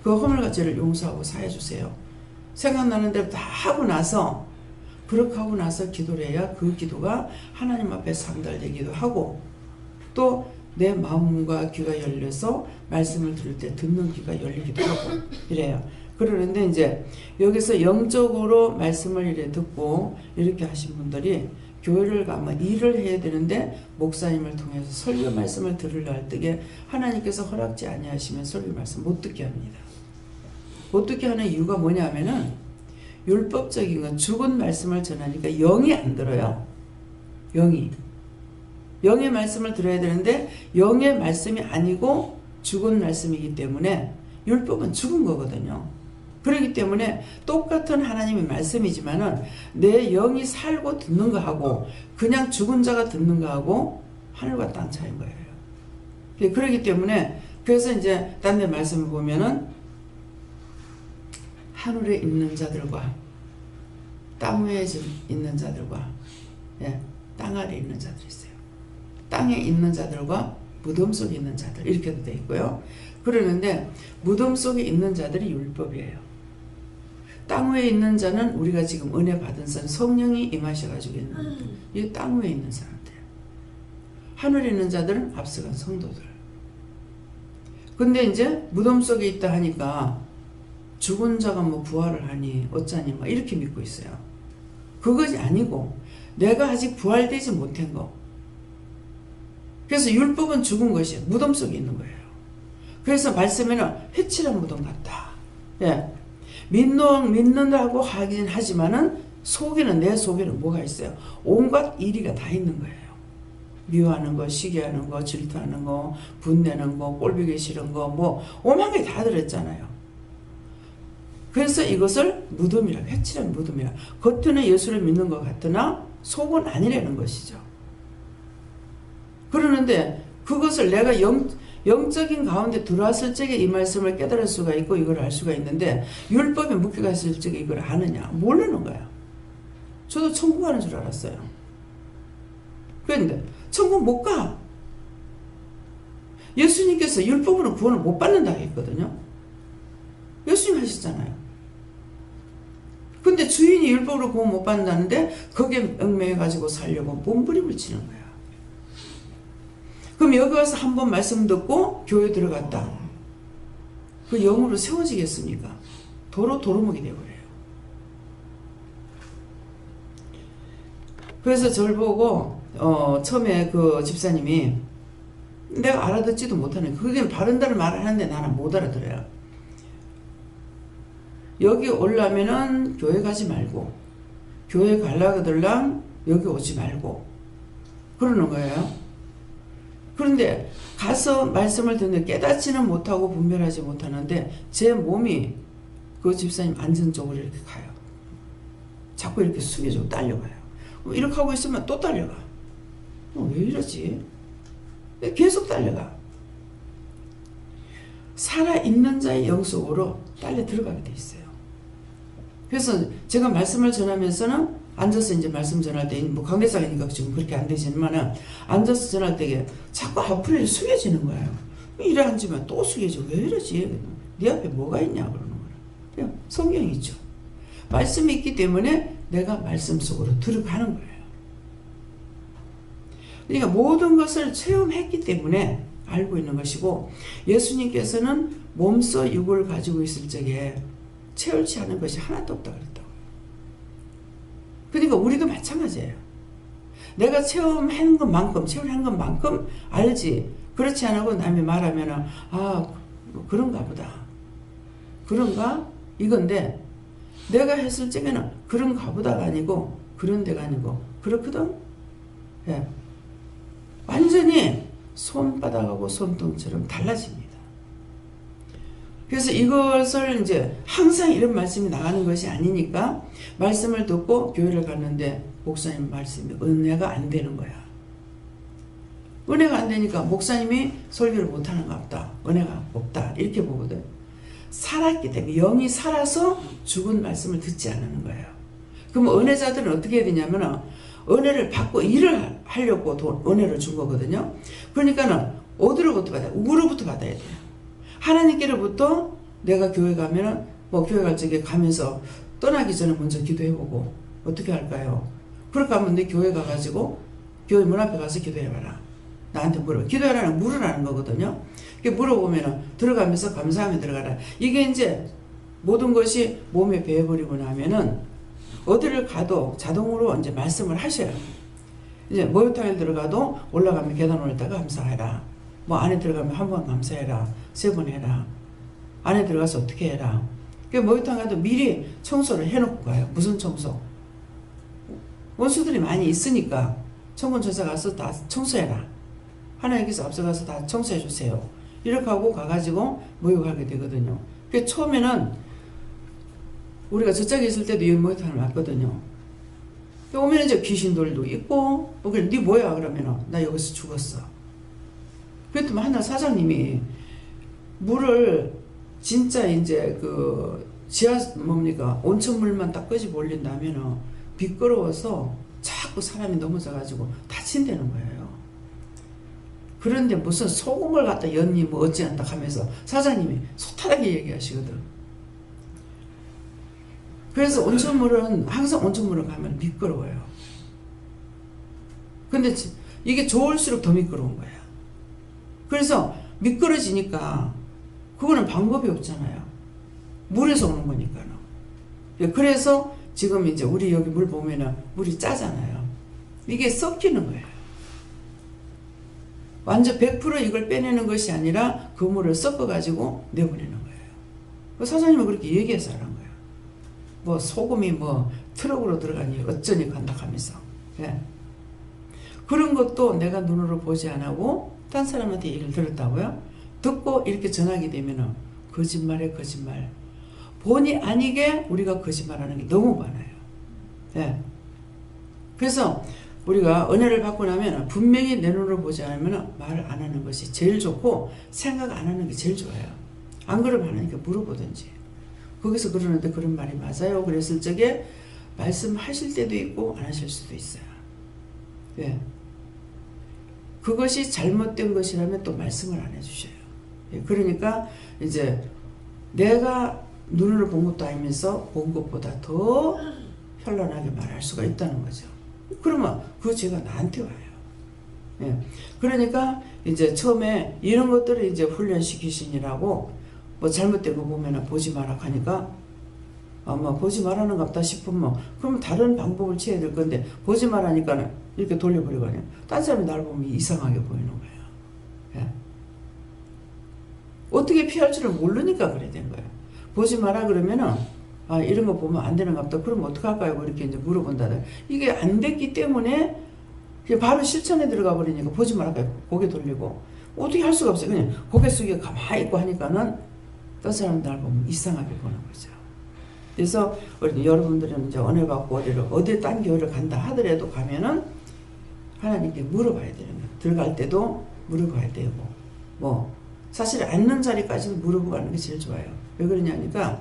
그 허물과 죄를 용서하고 사해주세요. 생각나는 대로 다 하고 나서 그렇게 하고 나서 기도를 해야 그 기도가 하나님 앞에 상달되기도 하고 또 내 마음과 귀가 열려서 말씀을 들을 때 듣는 귀가 열리기도 하고 이래요. 그러는데 이제 여기서 영적으로 말씀을 이렇게 듣고 이렇게 하신 분들이 교회를 가면 일을 해야 되는데 목사님을 통해서 설교 말씀을 들으려 할 때에 하나님께서 허락지 아니하시면 설교 말씀 못 듣게 합니다. 못 듣게 하는 이유가 뭐냐면은 율법적인 건 죽은 말씀을 전하니까 영이 안 들어요. 영의 말씀을 들어야 되는데 영의 말씀이 아니고 죽은 말씀이기 때문에 율법은 죽은 거거든요. 그렇기 때문에 똑같은 하나님의 말씀이지만은 내 영이 살고 듣는 거하고 그냥 죽은 자가 듣는 거하고 하늘과 땅 차이인 거예요. 그렇기 때문에 그래서 이제 딴 데 말씀을 보면은 하늘에 있는 자들과 땅 위에 있는 자들과 땅 아래에 있는 자들이 있어요. 땅에 있는 자들과 무덤 속에 있는 자들 이렇게도 돼 있고요. 그러는데 무덤 속에 있는 자들이 율법이에요. 땅 위에 있는 자는 우리가 지금 은혜 받은 사람 성령이 임하셔가지고 있는 이 땅 위에 있는 사람들. 하늘에 있는 자들은 앞서간 성도들. 근데 이제 무덤 속에 있다 하니까 죽은 자가 뭐 부활을 하니 어쩌니 막 이렇게 믿고 있어요. 그것이 아니고 내가 아직 부활되지 못한 거. 그래서 율법은 죽은 것이 무덤 속에 있는 거예요. 그래서 말씀에는 회칠한 무덤 같다. 믿는다고 하긴 하지만은 속에는 내 속에는 뭐가 있어요? 온갖 이리가 다 있는 거예요. 미워하는 거, 시기하는 거, 질투하는 거, 분내는 거, 꼴보기 싫은 거, 뭐 오만 개 다 들었잖아요. 그래서 이것을 무덤이라, 회칠한 무덤이라. 겉에는 예수를 믿는 것 같으나 속은 아니라는 것이죠. 그러는데 그것을 내가 영적인 가운데 들어왔을 적에 이 말씀을 깨달을 수가 있고 이걸 알 수가 있는데 율법에 묶여가 있을 적에 이걸 아느냐? 모르는 거야. 저도 천국 가는 줄 알았어요. 그런데 천국 못 가. 예수님께서 율법으로 구원을 못 받는다고 했거든요. 예수님 하셨잖아요. 근데 주인이 율법으로 구원 못 받는다는데 거기에 얽매여가지고 살려고 몸부림을 치는 거야. 그럼 여기 와서 한 번 말씀 듣고 교회 들어갔다. 그 영으로 세워지겠습니까? 도루묵이 되어버려요. 그래서 저를 보고 처음에 그 집사님이 내가 알아듣지도 못하는 그게 바른다는 말을 하는데 나는 못 알아들어요. 여기 오려면은 교회 가지 말고 교회 가려거들랑 여기 오지 말고 그러는 거예요. 그런데 가서 말씀을 듣는데 깨닫지는 못하고 분별하지 못하는데 제 몸이 그 집사님 앉은 쪽으로 이렇게 가요. 자꾸 이렇게 숙여주고 딸려가요. 이렇게 하고 있으면 또 딸려가. 왜 이러지? 계속 딸려가. 살아있는 자의 영 속으로 딸려 들어가게 돼 있어요. 그래서 제가 말씀을 전하면서는 앉아서 이제 말씀 전할 때, 뭐 강대상이니까 지금 그렇게 안 되지만은, 앉아서 전할 때 자꾸 앞으로 숙여지는 거예요. 이래 앉으면 또 숙여져. 왜 이러지? 네 앞에 뭐가 있냐? 그러는 거예요. 그냥 성경이 있죠. 말씀이 있기 때문에 내가 말씀 속으로 들어가는 거예요. 그러니까 모든 것을 체험했기 때문에 알고 있는 것이고, 예수님께서는 몸소 육을 가지고 있을 적에 체험치 않은 것이 하나도 없다 그랬다고. 그러니까 우리도 마찬가지예요. 내가 체험한 것만큼 알지. 그렇지 않고 남이 말하면 그런가 보다. 그런가? 이건데 내가 했을 적에는 그런가 보다가 아니고 그런 데가 아니고 그렇거든. 완전히 손바닥하고 손등처럼 달라집니다. 그래서 이것을 이제 항상 이런 말씀이 나가는 것이 아니니까 말씀을 듣고 교회를 갔는데 목사님 말씀이 은혜가 안 되는 거야. 은혜가 안 되니까 목사님이 설교를 못하는가 보다. 은혜가 없다. 이렇게 보거든. 살았기 때문에 영이 살아서 죽은 말씀을 듣지 않는 거예요. 그럼 은혜자들은 어떻게 해야 되냐면 은혜를 받고 일을 하려고 은혜를 준 거거든요. 그러니까는 어디로부터 받아야 돼요? 우로부터 받아야 돼요. 하나님께로부터 내가 교회 가면은 교회 갈 적에 가면서 떠나기 전에 먼저 기도해보고 어떻게 할까요? 그렇게 하면 내 교회 가가지고 교회 문 앞에 가서 기도해봐라. 나한테 기도하라는 물으라는 거거든요. 물어보면은 들어가면서 감사하며 들어가라. 이게 이제 모든 것이 몸에 배어버리고 나면은 어디를 가도 자동으로 이제 말씀을 하셔요. 이제 목욕탕에 들어가도 올라가면 계단 올라다가 감사해라. 뭐 안에 들어가면 한 번 감사해라. 3번 해라. 안에 들어가서 어떻게 해라. 목욕탕 가도 미리 청소를 해놓고 가요. 무슨 청소? 원수들이 많이 있으니까 천군천사 가서 다 청소해라. 하나님께서 앞서가서 다 청소해 주세요. 이렇게 하고 가가지고 목욕하게 되거든요. 처음에는 우리가 저쪽에 있을 때도 이 목욕탕을 왔거든요. 오면 이제 귀신들도 있고, 그래, 니 뭐야? 그러면은, 나 여기서 죽었어. 그랬더니 하나 사장님이 물을 진짜 이제 온천물만 딱 끄집어 올린다면은 미끄러워서 자꾸 사람이 넘어져가지고 다친다는 거예요. 그런데 무슨 소금을 갖다 였니 뭐 어찌한다 하면서 사장님이 소탈하게 얘기하시거든. 그래서 온천물은 항상 온천물을 가면 미끄러워요. 근데 이게 좋을수록 더 미끄러운 거야. 그래서 미끄러지니까 그거는 방법이 없잖아요. 물에서 오는 거니까요. 그래서 지금 이제 우리 여기 물 보면은 물이 짜잖아요. 이게 섞이는 거예요. 완전 100% 이걸 빼내는 것이 아니라 그 물을 섞어가지고 내보내는 거예요. 사장님은 그렇게 얘기해서 하는 거예요. 뭐 소금이 뭐 트럭으로 들어가니 어쩌니 간다 하면서. 예. 그런 것도 내가 눈으로 보지 않고 딴 사람한테 얘기를 들었다고요? 듣고 이렇게 전하게 되면은 거짓말에 거짓말. 본의 아니게 우리가 거짓말하는 게 너무 많아요. 예. 그래서 우리가 은혜를 받고 나면 분명히 내 눈으로 보지 않으면 말을 안 하는 것이 제일 좋고 생각 안 하는 게 제일 좋아요. 안 그러면 하나님께 물어보든지. 거기서 그러는데 그런 말이 맞아요. 그랬을 적에 말씀하실 때도 있고 안 하실 수도 있어요. 왜? 그것이 잘못된 것이라면 또 말씀을 안 해주셔요. 그러니까 이제 내가 눈으로 본 것도 아니면서 본 것보다 더 현란하게 말할 수가 있다는 거죠. 그러면 그 죄가 나한테 와요. 예. 그러니까 이제 처음에 이런 것들을 이제 훈련시키시니라고 뭐 잘못된 거 보면은 보지 마라 하니까 아마 보지 말라는 것 같다 싶으면 그러면 다른 방법을 취해야 될 건데 보지 말라니까는 이렇게 돌려버리거든요. 딴 사람이 나를 보면 이상하게 보이는 거예요. 예. 어떻게 피할 줄을 모르니까 그래 된 거예요. 보지 마라 그러면은 아 이런 거 보면 안 되는 것 같다. 그럼 어떡할까요? 이렇게 이제 물어본다든. 이게 안 됐기 때문에 바로 실천에 들어가 버리니까 보지 말아요. 고개 돌리고 어떻게 할 수가 없어요. 그냥 고개 숙여 가만히 있고 하니까는 딴 사람 날 보면 이상하게 보는 거죠. 그래서 우리 여러분들은 이제 은혜 받고 어디 딴 교회를 간다 하더라도 가면은 하나님께 물어봐야 되는 거예요. 들어갈 때도 물어봐야 되고 뭐 사실 앉는 자리까지도 물어보고 가는 게 제일 좋아요. 왜 그러냐니까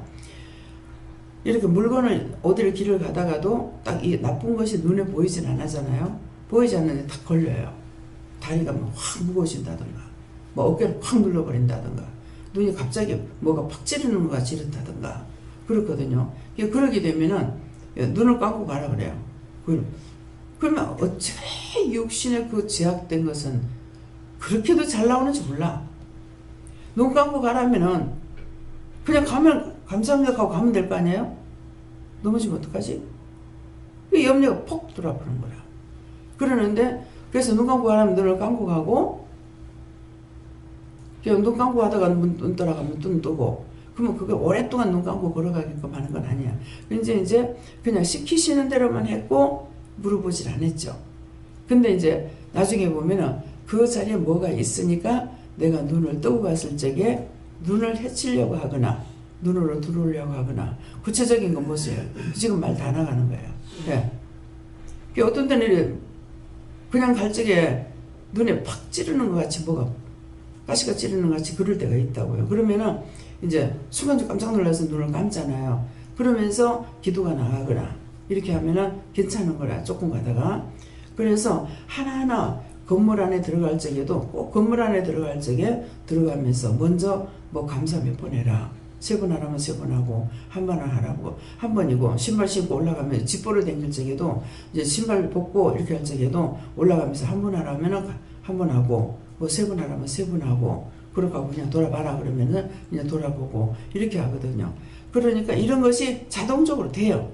이렇게 물건을 어디를 길을 가다가도 딱 이 나쁜 것이 눈에 보이진 않잖아요. 보이지 않는데 딱 걸려요. 다리가 막 확 무거워진다든가 뭐 어깨를 확 눌러버린다든가 눈이 갑자기 뭐가 팍 찌르는 것 같이 이렇다든가 그렇거든요. 그러게 되면은 눈을 감고 가라 그래요. 그러면 어째 육신의 그 제약된 것은 그렇게도 잘 나오는지 몰라. 눈 감고 가라면은 그냥 가면 감사합니다 하고 가면 될 거 아니에요? 넘어지면 어떡하지? 염려가 폭 들어와버리는 거야. 그러는데 그래서 눈 감고 가라면 눈을 감고 가고 그냥 눈 감고 가다가 눈 떠나가면 눈 뜨고 그러면 그게 오랫동안 눈 감고 걸어가게끔 하는 건 아니야. 이제 그냥 시키시는 대로만 했고 물어보질 않았죠. 근데 이제 나중에 보면은 그 자리에 뭐가 있으니까 내가 눈을 뜨고 갔을 적에 눈을 해치려고 하거나 눈으로 들어오려고 하거나 구체적인 건 뭐세요? 지금 말 다 나가는 거예요. 예. 어떤 때는 그냥 갈 적에 눈에 팍 찌르는 것 같이 뭐가 가시가 찌르는 것 같이 그럴 때가 있다고요. 그러면은 이제 순간적으로 깜짝 놀라서 눈을 감잖아요. 그러면서 기도가 나가거나 이렇게 하면은 괜찮은 거라 조금 가다가 그래서 하나하나 건물 안에 들어갈 적에도 꼭 건물 안에 들어갈 적에 들어가면서 먼저 뭐 감사 몇 번 해라. 3번 하라면 3번 하고 한 번 하라고 한 번이고 신발 신고 올라가면 집보를 당길 적에도 이제 신발 벗고 이렇게 할 적에도 올라가면서 한 번 하라면 한 번 하고 뭐 3번 하라면 3번 하고 그렇게 하고 그냥 돌아봐라 그러면은 그냥 돌아보고 이렇게 하거든요. 그러니까 이런 것이 자동적으로 돼요.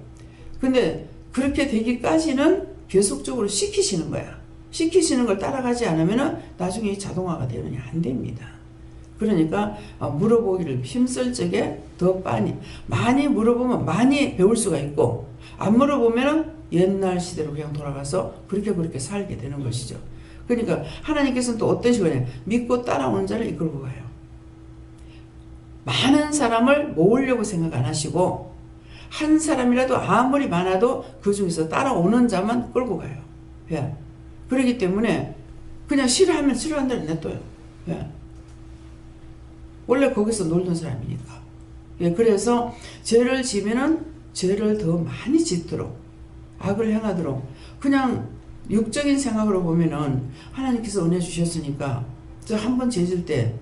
근데 그렇게 되기까지는 계속적으로 시키시는 거야. 시키시는 걸 따라가지 않으면은 나중에 자동화가 되느냐 안 됩니다. 그러니까 물어보기를 힘쓸 적에 더 많이 물어보면 많이 배울 수가 있고 안 물어보면은 옛날 시대로 그냥 돌아가서 그렇게 살게 되는 것이죠. 그러니까 하나님께서는 또 어떤 식으로 해요? 믿고 따라오는 자를 이끌고 가요. 많은 사람을 모으려고 생각 안 하시고 한 사람이라도 아무리 많아도 그 중에서 따라오는 자만 끌고 가요. 예. 그렇기 때문에 그냥 싫어하면 싫어하는 대로 냅둬요. 예. 원래 거기서 놀던 사람이니까. 예. 그래서 죄를 지면은 죄를 더 많이 짓도록 악을 행하도록 그냥 육적인 생각으로 보면은 하나님께서 은혜 주셨으니까 저 한 번 죄 질 때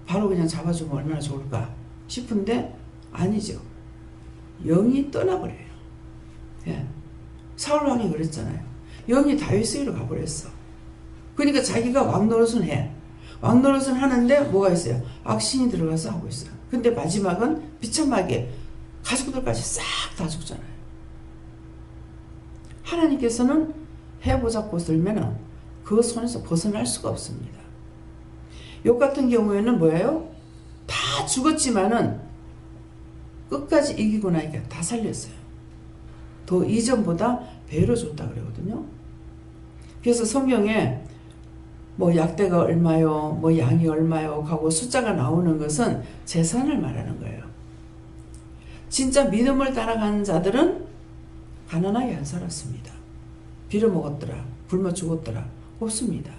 바로 그냥 잡아주면 얼마나 좋을까 싶은데 아니죠. 영이 떠나버려요. 예. 사울왕이 그랬잖아요. 영이 다윗에게로 가버렸어. 그러니까 자기가 왕 노릇은 해. 왕 노릇은 하는데 뭐가 있어요? 악신이 들어가서 하고 있어요. 근데 마지막은 비참하게 가족들까지 싹 다 죽잖아요. 하나님께서는 해보자고 들면은 그 손에서 벗어날 수가 없습니다. 욥 같은 경우에는 뭐예요? 다 죽었지만은 끝까지 이기고 나니까 다 살렸어요. 더 이전보다 배로 줬다 그러거든요. 그래서 성경에 뭐 약대가 얼마요, 뭐 양이 얼마요 하고 숫자가 나오는 것은 재산을 말하는 거예요. 진짜 믿음을 따라가는 자들은 가난하게 안 살았습니다. 빌어먹었더라, 굶어 죽었더라 없습니다.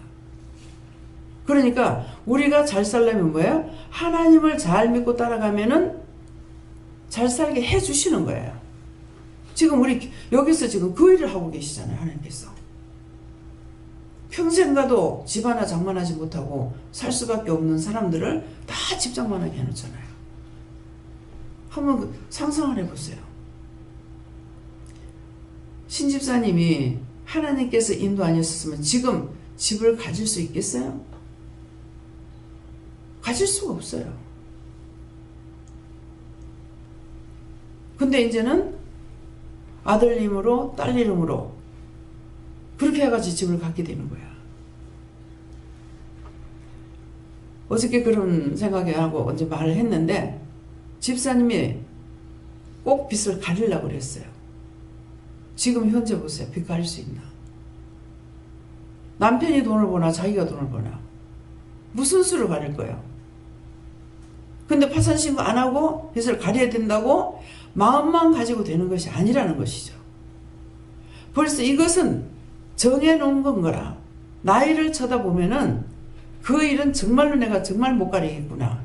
그러니까 우리가 잘 살려면 뭐예요? 하나님을 잘 믿고 따라가면은 잘 살게 해주시는 거예요. 지금 우리 여기서 지금 그 일을 하고 계시잖아요. 하나님께서. 평생 가도 집 하나 장만하지 못하고 살 수밖에 없는 사람들을 다 집 장만하게 해놓잖아요. 한번 상상을 해보세요. 신집사님이 하나님께서 인도 아니었으면 지금 집을 가질 수 있겠어요? 가질 수가 없어요. 근데 이제는 아들 이름으로 딸 이름으로 그렇게 해가지고 집을 갖게 되는 거야. 어저께 그런 생각이 하고 언제 말을 했는데 집사님이 꼭 빚을 가리려고 그랬어요. 지금 현재 보세요. 빚 가릴 수 있나? 남편이 돈을 버나 자기가 돈을 버나 무슨 수를 가릴 거예요? 근데 파산신고 안 하고 빚을 가려야 된다고 마음만 가지고 되는 것이 아니라는 것이죠. 벌써 이것은 정해놓은 건 거라. 나이를 쳐다보면은 그 일은 정말로 내가 정말 못 가리겠구나.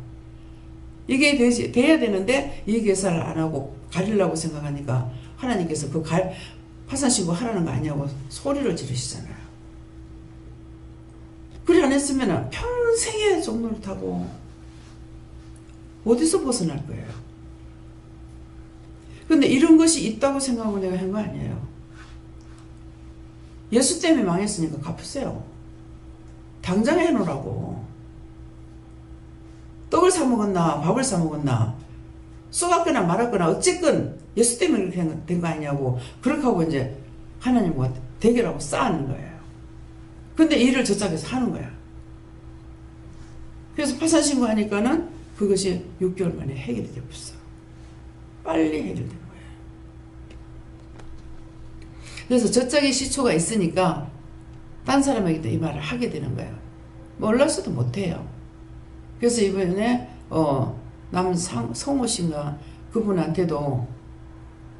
이게 돼야 되는데 이 계산을 안 하고 가리려고 생각하니까 하나님께서 그 파산신고 하라는 거 아니냐고 소리를 지르시잖아요. 그래 안 했으면 평생에 종로를 타고 어디서 벗어날 거예요. 근데 이런 것이 있다고 생각하고 내가 한 거 아니에요. 예수 때문에 망했으니까 갚으세요. 당장 해놓으라고. 떡을 사 먹었나 밥을 사 먹었나 쏘았거나 말았거나 어쨌건 예수 때문에 그렇게 된 거 아니냐고 그렇게 하고 이제 하나님과 대결하고 싸우는 거예요. 근데 일을 저짝에서 하는 거야. 그래서 파산신고 하니까는 그것이 6개월 만에 해결이 되었어. 빨리 해결된 거예요. 그래서 저짝에 시초가 있으니까 딴 사람에게도 이 말을 하게 되는 거예요. 몰랐어도 못해요. 그래서 이번에 성호씨인가 그분한테도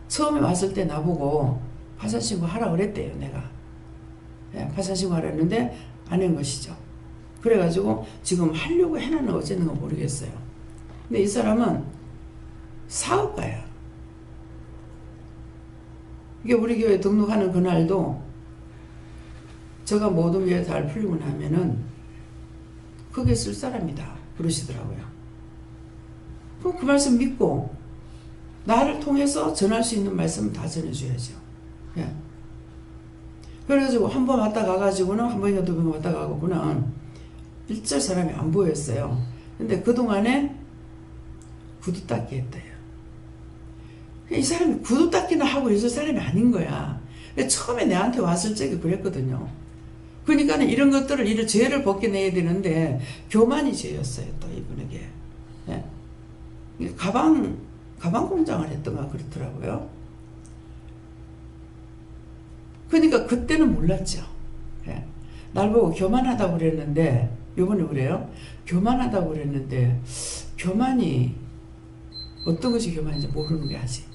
처음에 왔을 때 나보고 파산신고 하라고 그랬대요. 내가 파산신고 하라 했는데 안 한 것이죠. 그래가지고 지금 하려고 해놨는 어쨌는 건 모르겠어요. 근데 이 사람은 사업가야. 이게 우리 교회 등록하는 그날도 제가 모든 게 다 풀리고 나면은 그게 쓸 사람이다 그러시더라고요. 그럼 그 말씀 믿고 나를 통해서 전할 수 있는 말씀 다 전해줘야죠. 예. 그래가지고 한 번 왔다 가가지고는 한 번인가 두 번 왔다 가고는 일절 사람이 안 보였어요. 근데 그동안에 구두 닦기 했대요. 이 사람이 구두 닦기나 하고 있을 사람이 아닌 거야. 처음에 내한테 왔을 적에 그랬거든요. 그러니까는 이런 것들을, 이런 죄를 벗겨내야 되는데 교만이 죄였어요. 또 이분에게. 네. 가방 공장을 했던가 그렇더라고요. 그러니까 그때는 몰랐죠. 네. 날 보고 교만하다고 그랬는데, 요번에 그래요. 교만하다고 그랬는데 교만이 어떤 것이 교만인지 모르는 게 아직.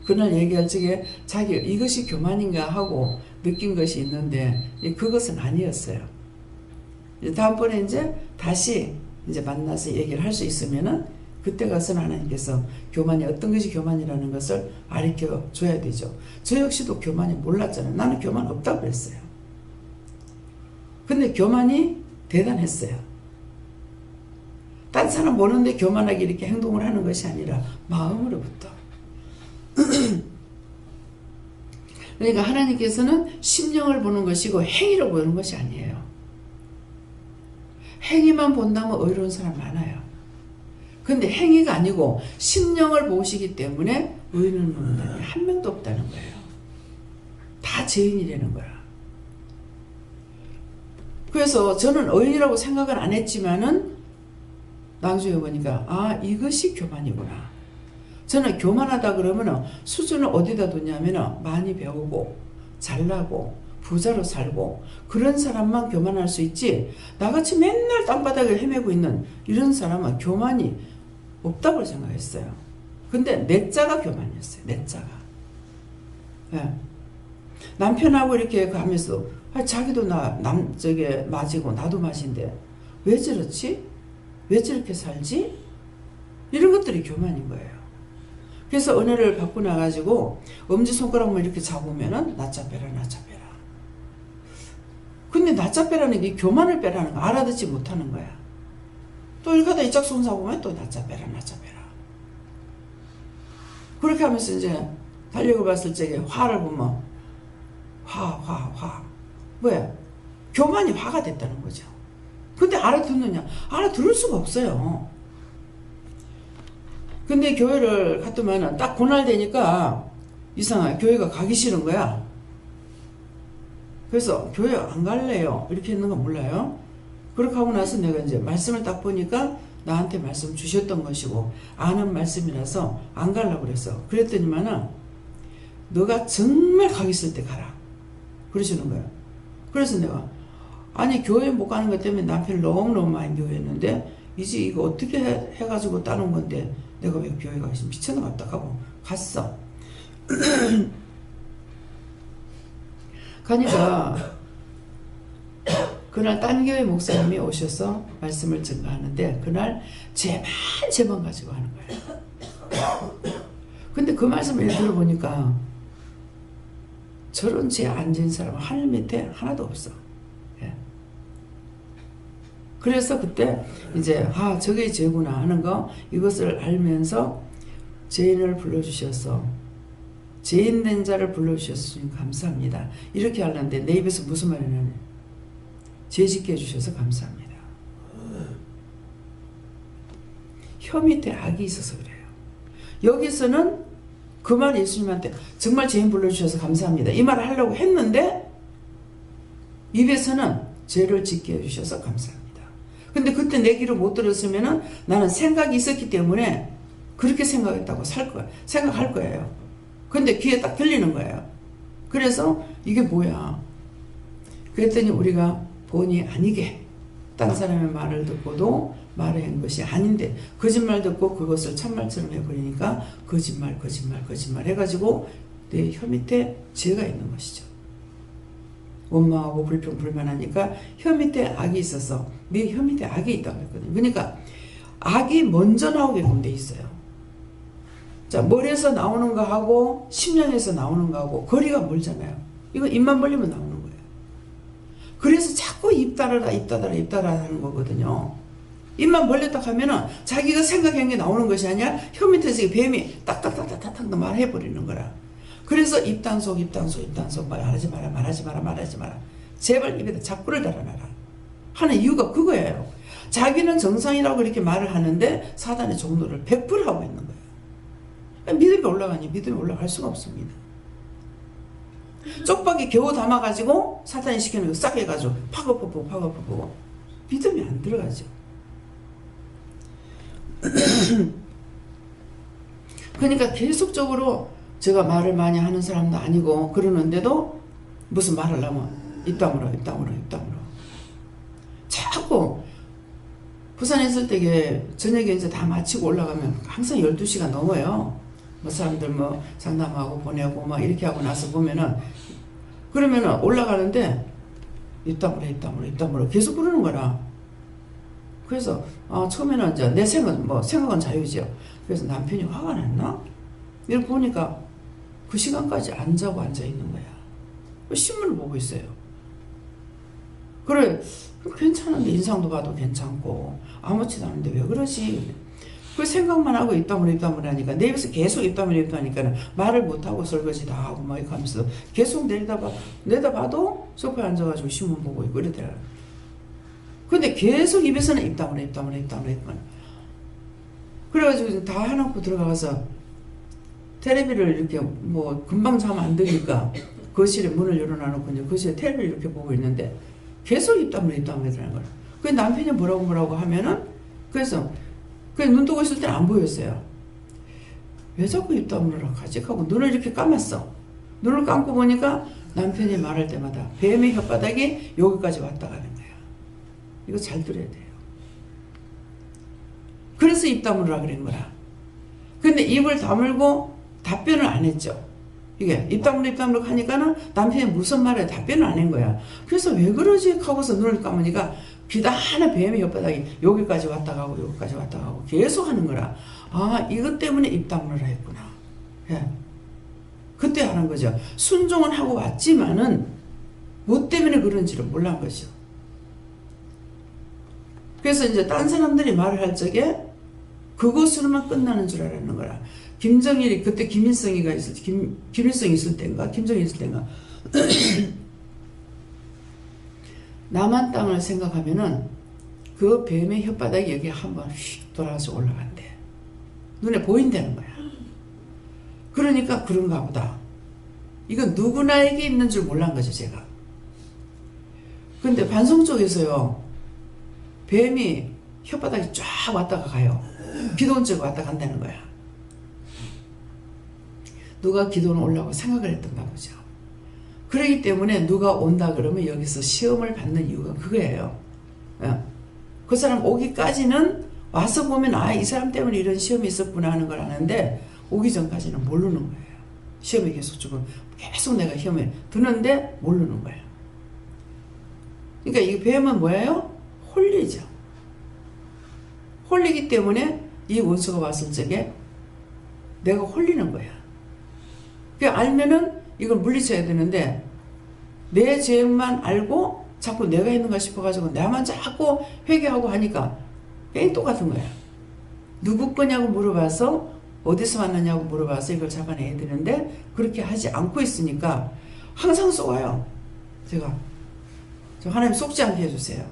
그날 얘기할 적에 자기가 이것이 교만인가 하고 느낀 것이 있는데 그것은 아니었어요. 다음번에 이제 다시 이제 만나서 얘기를 할 수 있으면은 그때 가서는 하나님께서 교만이 어떤 것이 교만이라는 것을 가르쳐 줘야 되죠. 저 역시도 교만이 몰랐잖아요. 나는 교만 없다고 그랬어요. 근데 교만이 대단했어요. 딴 사람 보는데 교만하게 이렇게 행동을 하는 것이 아니라 마음으로부터. 그러니까 하나님께서는 심령을 보는 것이고 행위로 보는 것이 아니에요. 행위만 본다면 의로운 사람 많아요. 근데 행위가 아니고 심령을 보시기 때문에 의인을 보는 사람이 한 명도 없다는 거예요. 다 죄인이라는 거야. 그래서 저는 의인이라고 생각은 안 했지만은 나중에 보니까 아, 이것이 교만이구나. 저는 교만하다 그러면 수준을 어디다 뒀냐면 많이 배우고 잘나고 부자로 살고 그런 사람만 교만할 수 있지, 나같이 맨날 땅바닥을 헤매고 있는 이런 사람은 교만이 없다고 생각했어요. 근데 내자가 교만이었어요. 내자가. 네. 남편하고 이렇게 가면서 자기도 저게 맞이고 나도 맞인데 왜 저렇지? 왜 저렇게 살지? 이런 것들이 교만인 거예요. 그래서 은혜를 받고 나가지고 엄지손가락만 이렇게 잡으면은 낫자 빼라 낫자 빼라. 근데 낫자 빼라는 게 교만을 빼라는 거 알아듣지 못하는 거야. 또 이렇게 하다 이짝 손 잡으면 또 낫자 빼라 낫자 빼라. 그렇게 하면서 이제 달력을 봤을 적에 화를 보면 화 뭐야? 교만이 화가 됐다는 거죠. 근데 알아듣느냐? 알아들을 수가 없어요. 근데 교회를 갔더만 딱 그날 되니까 이상하게 교회가 가기 싫은 거야. 그래서 교회 안 갈래요. 이렇게 했는 거 몰라요. 그렇게 하고 나서 내가 이제 말씀을 딱 보니까 나한테 말씀 주셨던 것이고 아는 말씀이라서 안 가려고 그랬어. 그랬더니만은 너가 정말 가기 싫을 때 가라. 그러시는 거예요. 그래서 내가 아니 교회 못 가는 것 때문에 남편을 너무너무 많이 미워했는데 이제 이거 어떻게 해가지고 따는 건데 내가 왜 교회 가기 싫어 미쳤나 보다 하고 갔어. 가니까 그날 딴 교회 목사님이 오셔서 말씀을 증거하는데 그날 죄만 가지고 하는 거예요. 근데 그 말씀을 들어보니까 저런 죄 안 지은 사람은 하늘 밑에 하나도 없어. 예. 그래서 그때 이제 저게 죄구나 하는 거 이것을 알면서 죄인을 불러주셔서 죄인 된 자를 불러주셨으니 감사합니다. 이렇게 하려는데 내 입에서 무슨 말이 나냐. 죄 짓게 해주셔서 감사합니다. 혀 밑에 악이 있어서 그래요. 여기서는 그 말 예수님한테 정말 죄인 불러주셔서 감사합니다. 이 말을 하려고 했는데 입에서는 죄를 짓게 해주셔서 감사합니다. 근데 그때 내 귀로 못 들었으면은 나는 생각이 있었기 때문에 그렇게 생각했다고 생각할 거예요. 근데 귀에 딱 들리는 거예요. 그래서 이게 뭐야? 그랬더니 우리가 본의 아니게 딴 사람의 말을 듣고도 말을 한 것이 아닌데 거짓말 듣고 그것을 참말처럼 해버리니까 거짓말 해가지고 내 혀 밑에 죄가 있는 것이죠. 원망하고 불평불만하니까 혀 밑에 악이 있어서 네 혀 밑에 악이 있다고 했거든요. 그러니까 악이 먼저 나오게끔 돼 있어요. 자, 머리에서 나오는 거 하고 심령에서 나오는 거 하고 거리가 멀잖아요. 이거 입만 벌리면 나오는 거예요. 그래서 자꾸 입 닫아라 하는 거거든요. 입만 벌렸다 하면은 자기가 생각한 게 나오는 것이 아니라 혀 밑에서 뱀이 딱딱딱딱딱 말해버리는 거라. 그래서 입단속 말하지 마라. 제발 입에다 자꾸를 달아놔라 하는 이유가 그거예요. 자기는 정상이라고 이렇게 말을 하는데 사단의 종노를 100% 하고 있는 거예요. 믿음이 올라가니 믿음이 올라갈 수가 없습니다. 쪽박이 겨우 담아가지고 사탄이 시키는 거 싹 해가지고 파고파고 믿음이 안 들어가죠. 그러니까 계속적으로 제가 말을 많이 하는 사람도 아니고 그러는데도 무슨 말을 하면 입다물어 자꾸 부산에 있을 때 저녁에 이제 다 마치고 올라가면 항상 12시가 넘어요. 뭐 사람들 뭐 상담하고 보내고 막 이렇게 하고 나서 보면은 그러면은 올라가는데 입다물어 계속 그러는 거라. 그래서 처음에는 이제 내 생각은 자유죠. 그래서 남편이 화가 났나? 이렇게 보니까 그 시간까지 안 자고 앉아 있는 거야. 신문을 보고 있어요. 그래 괜찮은데 인상도 봐도 괜찮고 아무렇지도 않은데 왜 그러지? 그 생각만 하고 입다물어 하니까 내 입에서 계속 입다물어 하니까 말을 못하고 설거지 다 하고 막 이렇게 하면서 계속 내다봐도 소파에 앉아가지고 신문 보고 있고 이러더라. 근데 계속 입에서는 입다물어 그래가지고 다 해놓고 들어가서 텔레비를 이렇게 뭐 금방 자면 안 되니까 거실에 문을 열어놔놓고 이제 거실에 텔레비를 이렇게 보고 있는데 계속 입다물어 하는 거야. 그 남편이 뭐라고 하면은 그래서 눈 뜨고 있을 때는 안 보였어요. 왜 자꾸 입다물으라 하지? 하고 눈을 이렇게 감았어. 눈을 감고 보니까 남편이 말할 때마다 뱀의 혓바닥이 여기까지 왔다 가는 거야. 이거 잘 들어야 돼요. 그래서 입 다물으라 그런 거라. 근데 입을 다물고 답변을 안 했죠. 이게 입 다물어 하니까는 남편이 무슨 말에 답변을 안 한 거야. 그래서 왜 그러지? 하고서 눈을 감으니까 비단한 뱀의 혓바닥이 여기까지 왔다 가고 계속 하는 거라. 이것 때문에 입 다물으라 했구나. 예. 그때 하는 거죠. 순종은 하고 왔지만은 뭐 때문에 그런지를 몰란 거죠. 그래서 이제 딴 사람들이 말을 할 적에 그것으로만 끝나는 줄 알았는 거라. 김정일이 그때 김일성이 있을 때인가 김정일이 있을 때인가 남한 땅을 생각하면은 그 뱀의 혓바닥이 여기 한번 휙 돌아서 올라간대. 눈에 보인다는 거야. 그러니까 그런가 보다. 이건 누구나에게 있는 줄 몰란 거죠, 제가. 근데 반성 쪽에서요, 뱀이 혓바닥이 쫙 왔다가 가요. 기도원 쪽에 왔다 간다는 거야. 누가 기도원 오려고 생각을 했던가 보죠. 그렇기 때문에 누가 온다 그러면 여기서 시험을 받는 이유가 그거예요. 그 사람 오기까지는 와서 보면 이 사람 때문에 이런 시험이 있었구나 하는 걸 아는데 오기 전까지는 모르는 거예요. 시험이 계속 내가 시험에 드는데 모르는 거예요. 그러니까 이 뱀은 뭐예요? 홀리죠. 홀리기 때문에 이 원수가 왔을 적에 내가 홀리는 거야. 알면은 이걸 물리쳐야 되는데 내 죄만 알고 자꾸 내가 했는가 싶어가지고 나만 자꾸 회개하고 하니까 괜히 똑같은 거야. 누구 거냐고 물어봐서 어디서 왔느냐고 물어봐서 이걸 잡아내야 되는데 그렇게 하지 않고 있으니까 항상 속아요. 저 하나님 속지 않게 해주세요.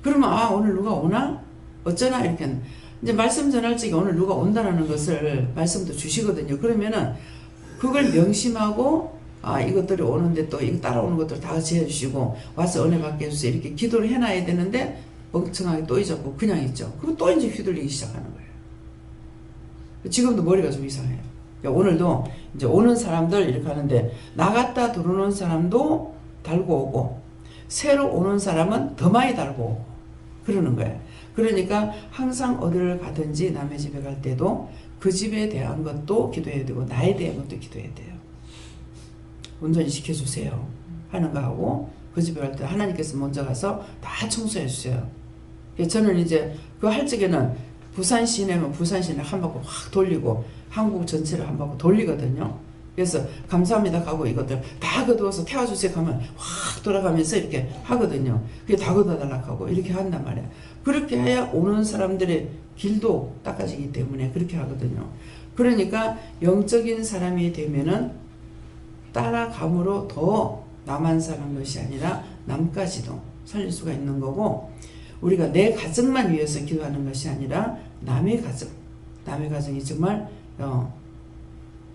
그러면 오늘 누가 오나? 어쩌나? 이렇게 이제 말씀 전할 적에 오늘 누가 온다라는 것을 말씀도 주시거든요. 그러면은 그걸 명심하고 이것들이 오는데 또 이거 따라오는 것들 다 같이 해주시고 와서 은혜 받게 해주세요. 이렇게 기도를 해놔야 되는데 멍청하게 또 잊었고 그냥 있죠. 그럼 또 이제 휘둘리기 시작하는 거예요. 지금도 머리가 좀 이상해요. 오늘도 이제 오는 사람들 이렇게 하는데 나갔다 들어오는 사람도 달고 오고 새로 오는 사람은 더 많이 달고 오고 그러는 거예요. 그러니까 항상 어디를 가든지 남의 집에 갈 때도 그 집에 대한 것도 기도해야 되고 나에 대한 것도 기도해야 돼요. 온전히 시켜주세요 하는 거 하고 그 집에 갈 때 하나님께서 먼저 가서 다 청소해 주세요. 저는 이제 그 할 적에는 부산 시내면 부산 시내 한 바퀴 확 돌리고 한국 전체를 한 바퀴 돌리거든요. 그래서 감사합니다 가고 이것들 다 거두어서 태워주세요 하면 확 돌아가면서 이렇게 하거든요. 그게 다 걷어달라고 하고 이렇게 한단 말이에요. 그렇게 해야 오는 사람들의 길도 닦아지기 때문에 그렇게 하거든요. 그러니까 영적인 사람이 되면은 따라감으로 더 나만 사는 것이 아니라 남까지도 살릴 수가 있는 거고, 우리가 내 가정만 위해서 기도하는 것이 아니라 남의 가정이 정말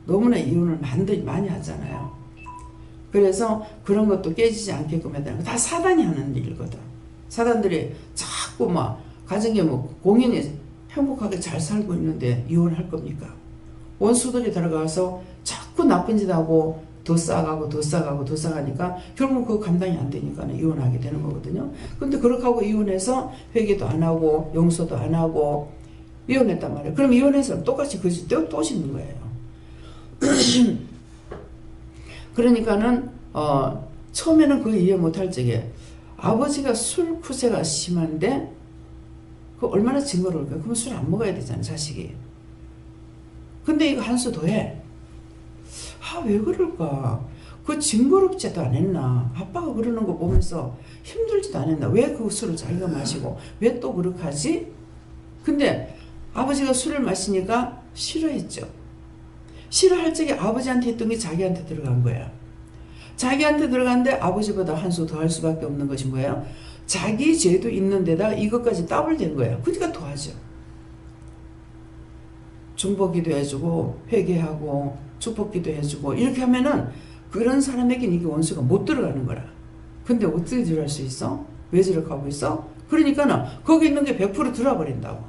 너무나 이혼을 많이 하잖아요. 그래서 그런 것도 깨지지 않게끔 해야 되는 거 다 사단이 하는 일이거든. 사단들이 자꾸 막 가정에 뭐 공연히 행복하게 잘 살고 있는데 이혼할 겁니까? 원수들이 들어가서 자꾸 나쁜 짓 하고 더 쌓아가니까 결국 그거 감당이 안 되니까 이혼하게 되는 거거든요. 근데 그렇게 하고 이혼해서 회개도 안 하고 용서도 안 하고 이혼했단 말이에요. 그럼 이혼해서 똑같이 그 짓 또 짓는 거예요. 그러니까는 처음에는 그 이해 못할 적에 아버지가 술 쿠세가 심한데 그 얼마나 징그러울까요? 그럼 술 안 먹어야 되잖아요, 자식이. 근데 이거 한 수 더 해. 왜 그럴까? 그 징그럽지도 않았나? 아빠가 그러는 거 보면서 힘들지도 않았나? 왜 그 술을 자기가 마시고 왜 또 그렇게 하지? 근데 아버지가 술을 마시니까 싫어했죠. 싫어할 적에 아버지한테 했던 게 자기한테 들어간 거야. 자기한테 들어갔는데 아버지보다 한 수 더 할 수밖에 없는 것이 뭐예요? 자기 죄도 있는 데다가 이것까지 더블된 거예요. 그러니까 더 하죠. 중보기도 해주고 회개하고 축복기도 해주고 이렇게 하면은 그런 사람에게는 이게 원수가 못 들어가는 거라. 근데 어떻게 들어갈 수 있어? 왜 저렇게 하고 있어? 그러니까는 거기 있는 게 100% 들어와 버린다고.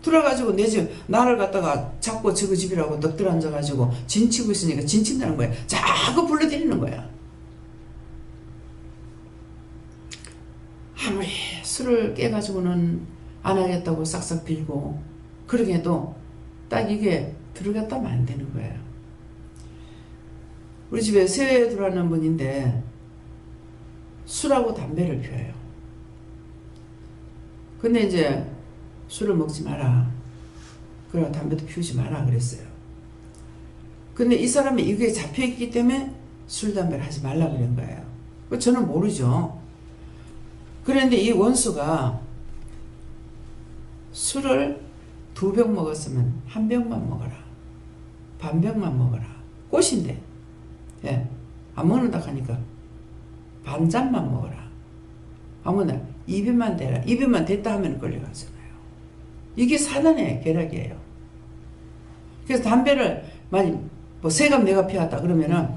들어가지고 내 집 나를 갖다가 자꾸 저거 집이라고 넋들 앉아가지고 진치고 있으니까 진친다는 거야. 자꾸 불러들이는 거야. 아무리 술을 깨가지고는 안 하겠다고 싹싹 빌고 그러게 해도 딱 이게 들어갔다면 안 되는 거예요. 우리 집에 새해 들어가는 분인데 술하고 담배를 피워요. 근데 이제 술을 먹지 마라. 그리고 담배도 피우지 마라 그랬어요. 근데 이 사람이 이게 잡혀있기 때문에 술, 담배를 하지 말라 그런 거예요. 저는 모르죠. 그런데 이 원수가 술을 2병 먹었으면 1병만 먹어라. 반병만 먹어라. 꽃인데. 예. 안 먹는다 하니까 반잔만 먹어라. 아무나 입에만 대라. 입에만 댔다 하면 끌려가잖아요. 이게 사단의 계략이에요. 그래서 담배를 많이 세갑 내가 피웠다 그러면은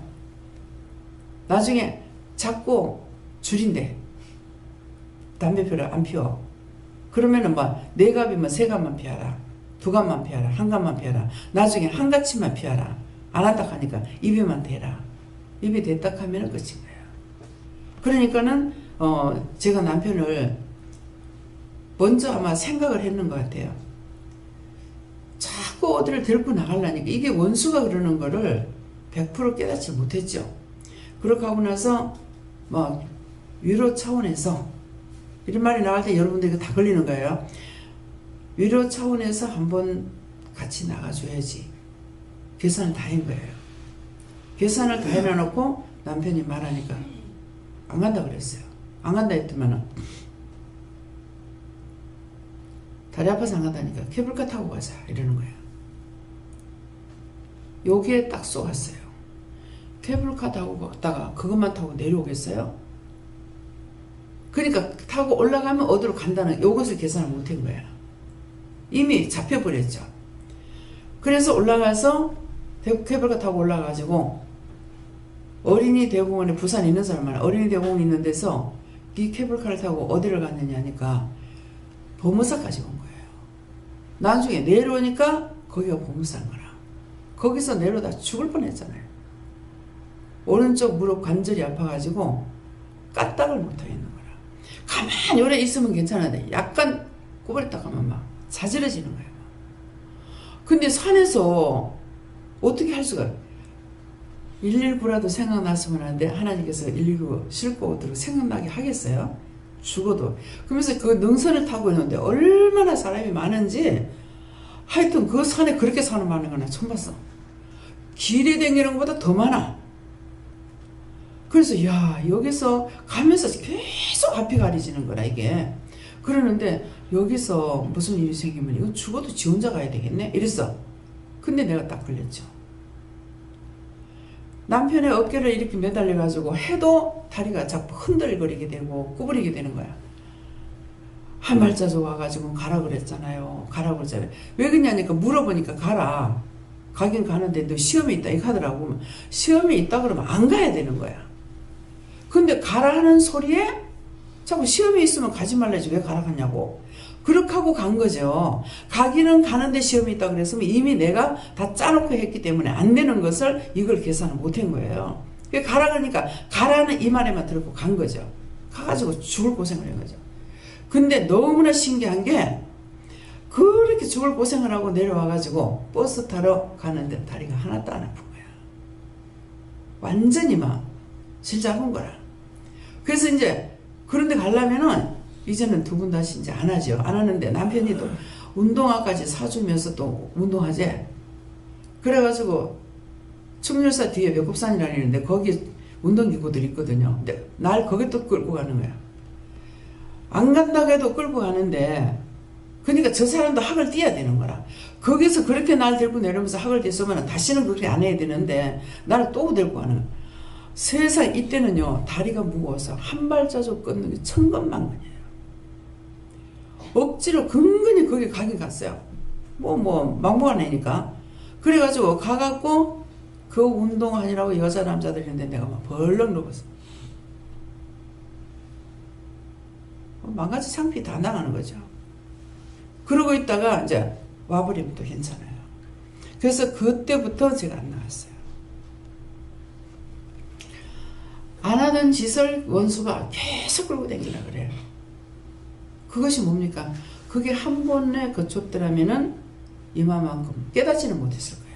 나중에 자꾸 줄인대. 담배 피우라 안 피워. 그러면은 4갑이면 3갑만 피워라. 2갑만 피워라. 1갑만 피워라. 나중에 한 가치만 피워라. 안 한다 하니까 입에만 대라. 입에 댔다 하면은 끝인 거예요. 그러니까는 제가 남편을 먼저 아마 생각을 했는 것 같아요. 자꾸 어디를 데리고 나가려니까 이게 원수가 그러는 거를 100% 깨닫지 못했죠. 그렇게 하고 나서 위로 차원에서 이런 말이 나갈 때 여러분들 이거 다 걸리는 거예요. 위로 차원에서 한번 같이 나가줘야지. 계산을 다 한 거예요. 계산을 다 해놔놓고 남편이 말하니까 안 간다 그랬어요. 안 간다 했더만은 다리 아파서 안 간다니까 케이블카 타고 가자 이러는 거야. 여기에 딱 쏘았어요. 케이블카 타고 갔다가 그것만 타고 내려오겠어요? 그러니까 타고 올라가면 어디로 간다는 이것을 계산을 못한 거야. 이미 잡혀버렸죠. 그래서 올라가서 케이블카 타고 올라가가지고 어린이 대공원에 부산에 있는 사람은 어린이 대공원 있는 데서 이 케이블카를 타고 어디를 갔느냐 하니까 보무사까지 온 거예요. 나중에 내려오니까 거기가 보무사인 거라. 거기서 내려오다 죽을 뻔했잖아요. 오른쪽 무릎 관절이 아파가지고 까딱을 못하겠는 거라. 가만히 오래 있으면 괜찮은데 약간 꼬부렸다 가면 막 자지러지는 거예요. 근데 산에서 어떻게 할 수가 119라도 생각났으면 하는데 하나님께서 119 싣고 오도록 생각나게 하겠어요? 죽어도. 그러면서 그 능선을 타고 있는데 얼마나 사람이 많은지 하여튼 그 산에 그렇게 사람 많은 건 처음 봤어. 길에 다니는 것보다 더 많아. 그래서 여기서 가면서 계속 앞이 가려지는 거라 이게. 그러는데 여기서 무슨 일이 생기면 이건 죽어도 지 혼자 가야 되겠네 이랬어. 근데 내가 딱 걸렸죠. 남편의 어깨를 이렇게 매달려 가지고 해도 다리가 자꾸 흔들거리게 되고 구부리게 되는 거야. 한 발자국 와가지고 가라 그랬잖아요. 가라 그랬잖아요. 왜 그러냐니까 물어보니까 가라. 가긴 가는데 너 시험이 있다 이렇게 하더라고. 시험이 있다 그러면 안 가야 되는 거야. 근데 가라 하는 소리에 자꾸 시험이 있으면 가지 말라지 왜 가라 하냐고. 그렇게 하고 간 거죠. 가기는 가는데 시험이 있다 그랬으면 이미 내가 다 짜놓고 했기 때문에 안 되는 것을 이걸 계산을 못한 거예요. 가라 그러니까 가라는 이 말에만 들었고 간 거죠. 가가지고 죽을 고생을 한 거죠. 근데 너무나 신기한 게 그렇게 죽을 고생을 하고 내려와가지고 버스 타러 가는데 다리가 하나도 안 아픈 거야. 완전히 막 진짜 아픈 거라. 그래서 이제 그런데 가려면은 이제는 두 분 다시 이제 안 하죠. 안 하는데 남편이 또 운동화까지 사주면서 또 운동하지. 그래가지고 충렬사 뒤에 배꼽산이라는 있는데 거기 운동기구들이 있거든요. 근데 날 거기 또 끌고 가는 거야. 안 간다고 해도 끌고 가는데 그러니까 저 사람도 학을 띄어야 되는 거라. 거기서 그렇게 날 데리고 내려오면서 학을 띄었으면 다시는 그렇게 안 해야 되는데 나를 또 데리고 가는 거야. 세상 이때는요 다리가 무거워서 한 발자국 끊는 게 천번만근이에요. 억지로 근근히 거기 가긴 갔어요. 막무가 내니까. 그래가지고 가갖고 그 운동하느라고 여자 남자들이 있는데 내가 막 벌렁 누웠어. 망가지 창피 다 나가는 거죠. 그러고 있다가 이제 와버리면 또 괜찮아요. 그래서 그때부터 제가 안 나갔어요. 안 하던 짓을 원수가 계속 끌고 다니라 그래요. 그것이 뭡니까? 그게 한 번에 거쳤더라면은 이마만큼 깨닫지는 못했을 거예요.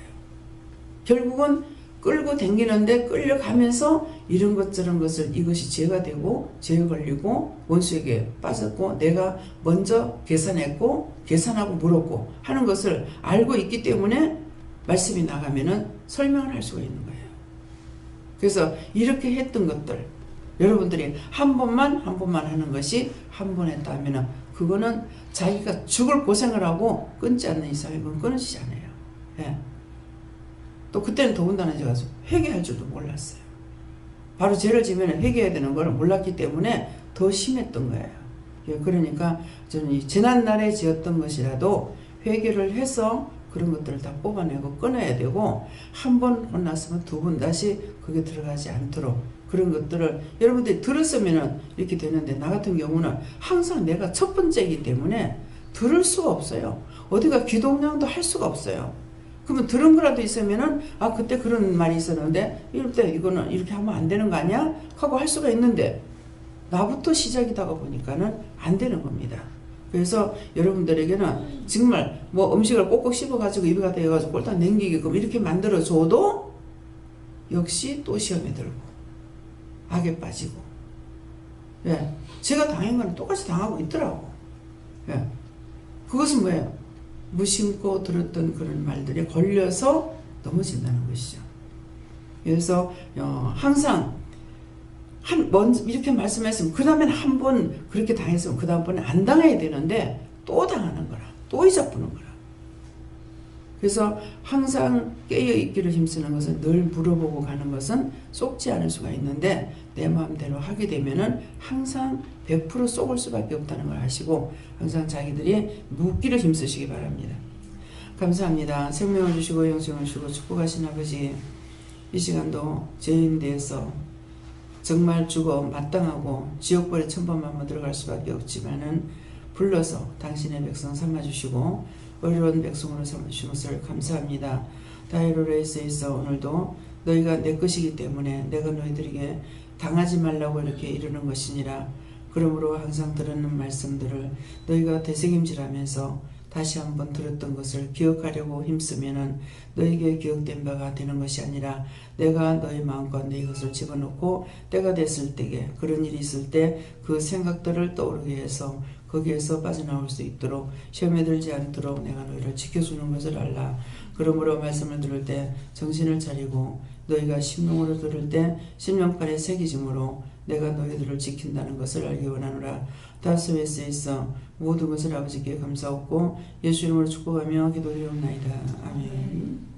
결국은 끌고 다니는데 끌려가면서 이런 것 저런 것을 이것이 죄가 되고 죄에 걸리고 원수에게 빠졌고 내가 먼저 계산했고 계산하고 물었고 하는 것을 알고 있기 때문에 말씀이 나가면은 설명을 할 수가 있는 거예요. 그래서 이렇게 했던 것들 여러분들이 한 번만 하는 것이 한 번 했다 하면은 그거는 자기가 죽을 고생을 하고 끊지 않는 이상은 그건 끊어지지 않아요. 예. 또 그때는 더군다나 제가 회개할 줄도 몰랐어요. 바로 죄를 지면 회개해야 되는 걸 몰랐기 때문에 더 심했던 거예요. 예. 그러니까 저는 이 지난날에 지었던 것이라도 회개를 해서 그런 것들을 다 뽑아내고 끊어야 되고 한 번 혼났으면 두 번 다시 그게 들어가지 않도록 그런 것들을 여러분들이 들었으면 이렇게 되는데 나 같은 경우는 항상 내가 첫 번째이기 때문에 들을 수가 없어요. 어디가 귀동냥도 할 수가 없어요. 그러면 들은 거라도 있으면은 아 그때 그런 말이 있었는데 이럴 때 이거는 이렇게 하면 안 되는 거 아니야? 하고 할 수가 있는데 나부터 시작이다가 보니까는 안 되는 겁니다. 그래서 여러분들에게는 정말 음식을 꼭꼭 씹어가지고 입에 갖다 해가지고 꼴딱 냉기게끔 이렇게 만들어줘도 역시 또 시험에 들고 악에 빠지고 예. 제가 당한 건 똑같이 당하고 있더라고. 예. 그것은 뭐예요? 무심코 들었던 그런 말들에 걸려서 넘어진다는 것이죠. 그래서 항상 먼저 이렇게 말씀했으면 그 다음에 한 번 그렇게 당했으면 그 다음번에 안 당해야 되는데 또 당하는 거라. 또 이자쁘는 거라. 그래서 항상 깨어있기를 힘쓰는 것은 늘 물어보고 가는 것은 쏙지 않을 수가 있는데 내 마음대로 하게 되면은 항상 100% 쏙을 수밖에 없다는 걸 아시고 항상 자기들이 묻기를 힘쓰시기 바랍니다. 감사합니다. 생명을 주시고 영생을 주시고 축복하신 아버지 이 시간도 죄인 대해서 정말 죽어 마땅하고 지옥벌에 천번만번 들어갈 수밖에 없지만은 불러서 당신의 백성 삼아주시고 어려운 백성으로 삼아주신 것을 감사합니다. 다이로레이스에서 오늘도 너희가 내 것이기 때문에 내가 너희들에게 당하지 말라고 이렇게 이르는 것이니라. 그러므로 항상 들었는 말씀들을 너희가 되새김질하면서 다시 한번 들었던 것을 기억하려고 힘쓰면은 너희에게 기억된 바가 되는 것이 아니라 내가 너희 마음과 너희 것을 집어넣고 때가 됐을 때에 그런 일이 있을 때 그 생각들을 떠오르게 해서 거기에서 빠져나올 수 있도록 시험에 들지 않도록 내가 너희를 지켜주는 것을 알라. 그러므로 말씀을 들을 때 정신을 차리고 너희가 심령으로 들을 때 심령팔에 새기심으로 내가 너희들을 지킨다는 것을 알기 원하노라. 다스웨스에 있어 모든 것을 아버지께 감사하고 예수 이름으로 축복하며 기도드리옵나이다. 아멘.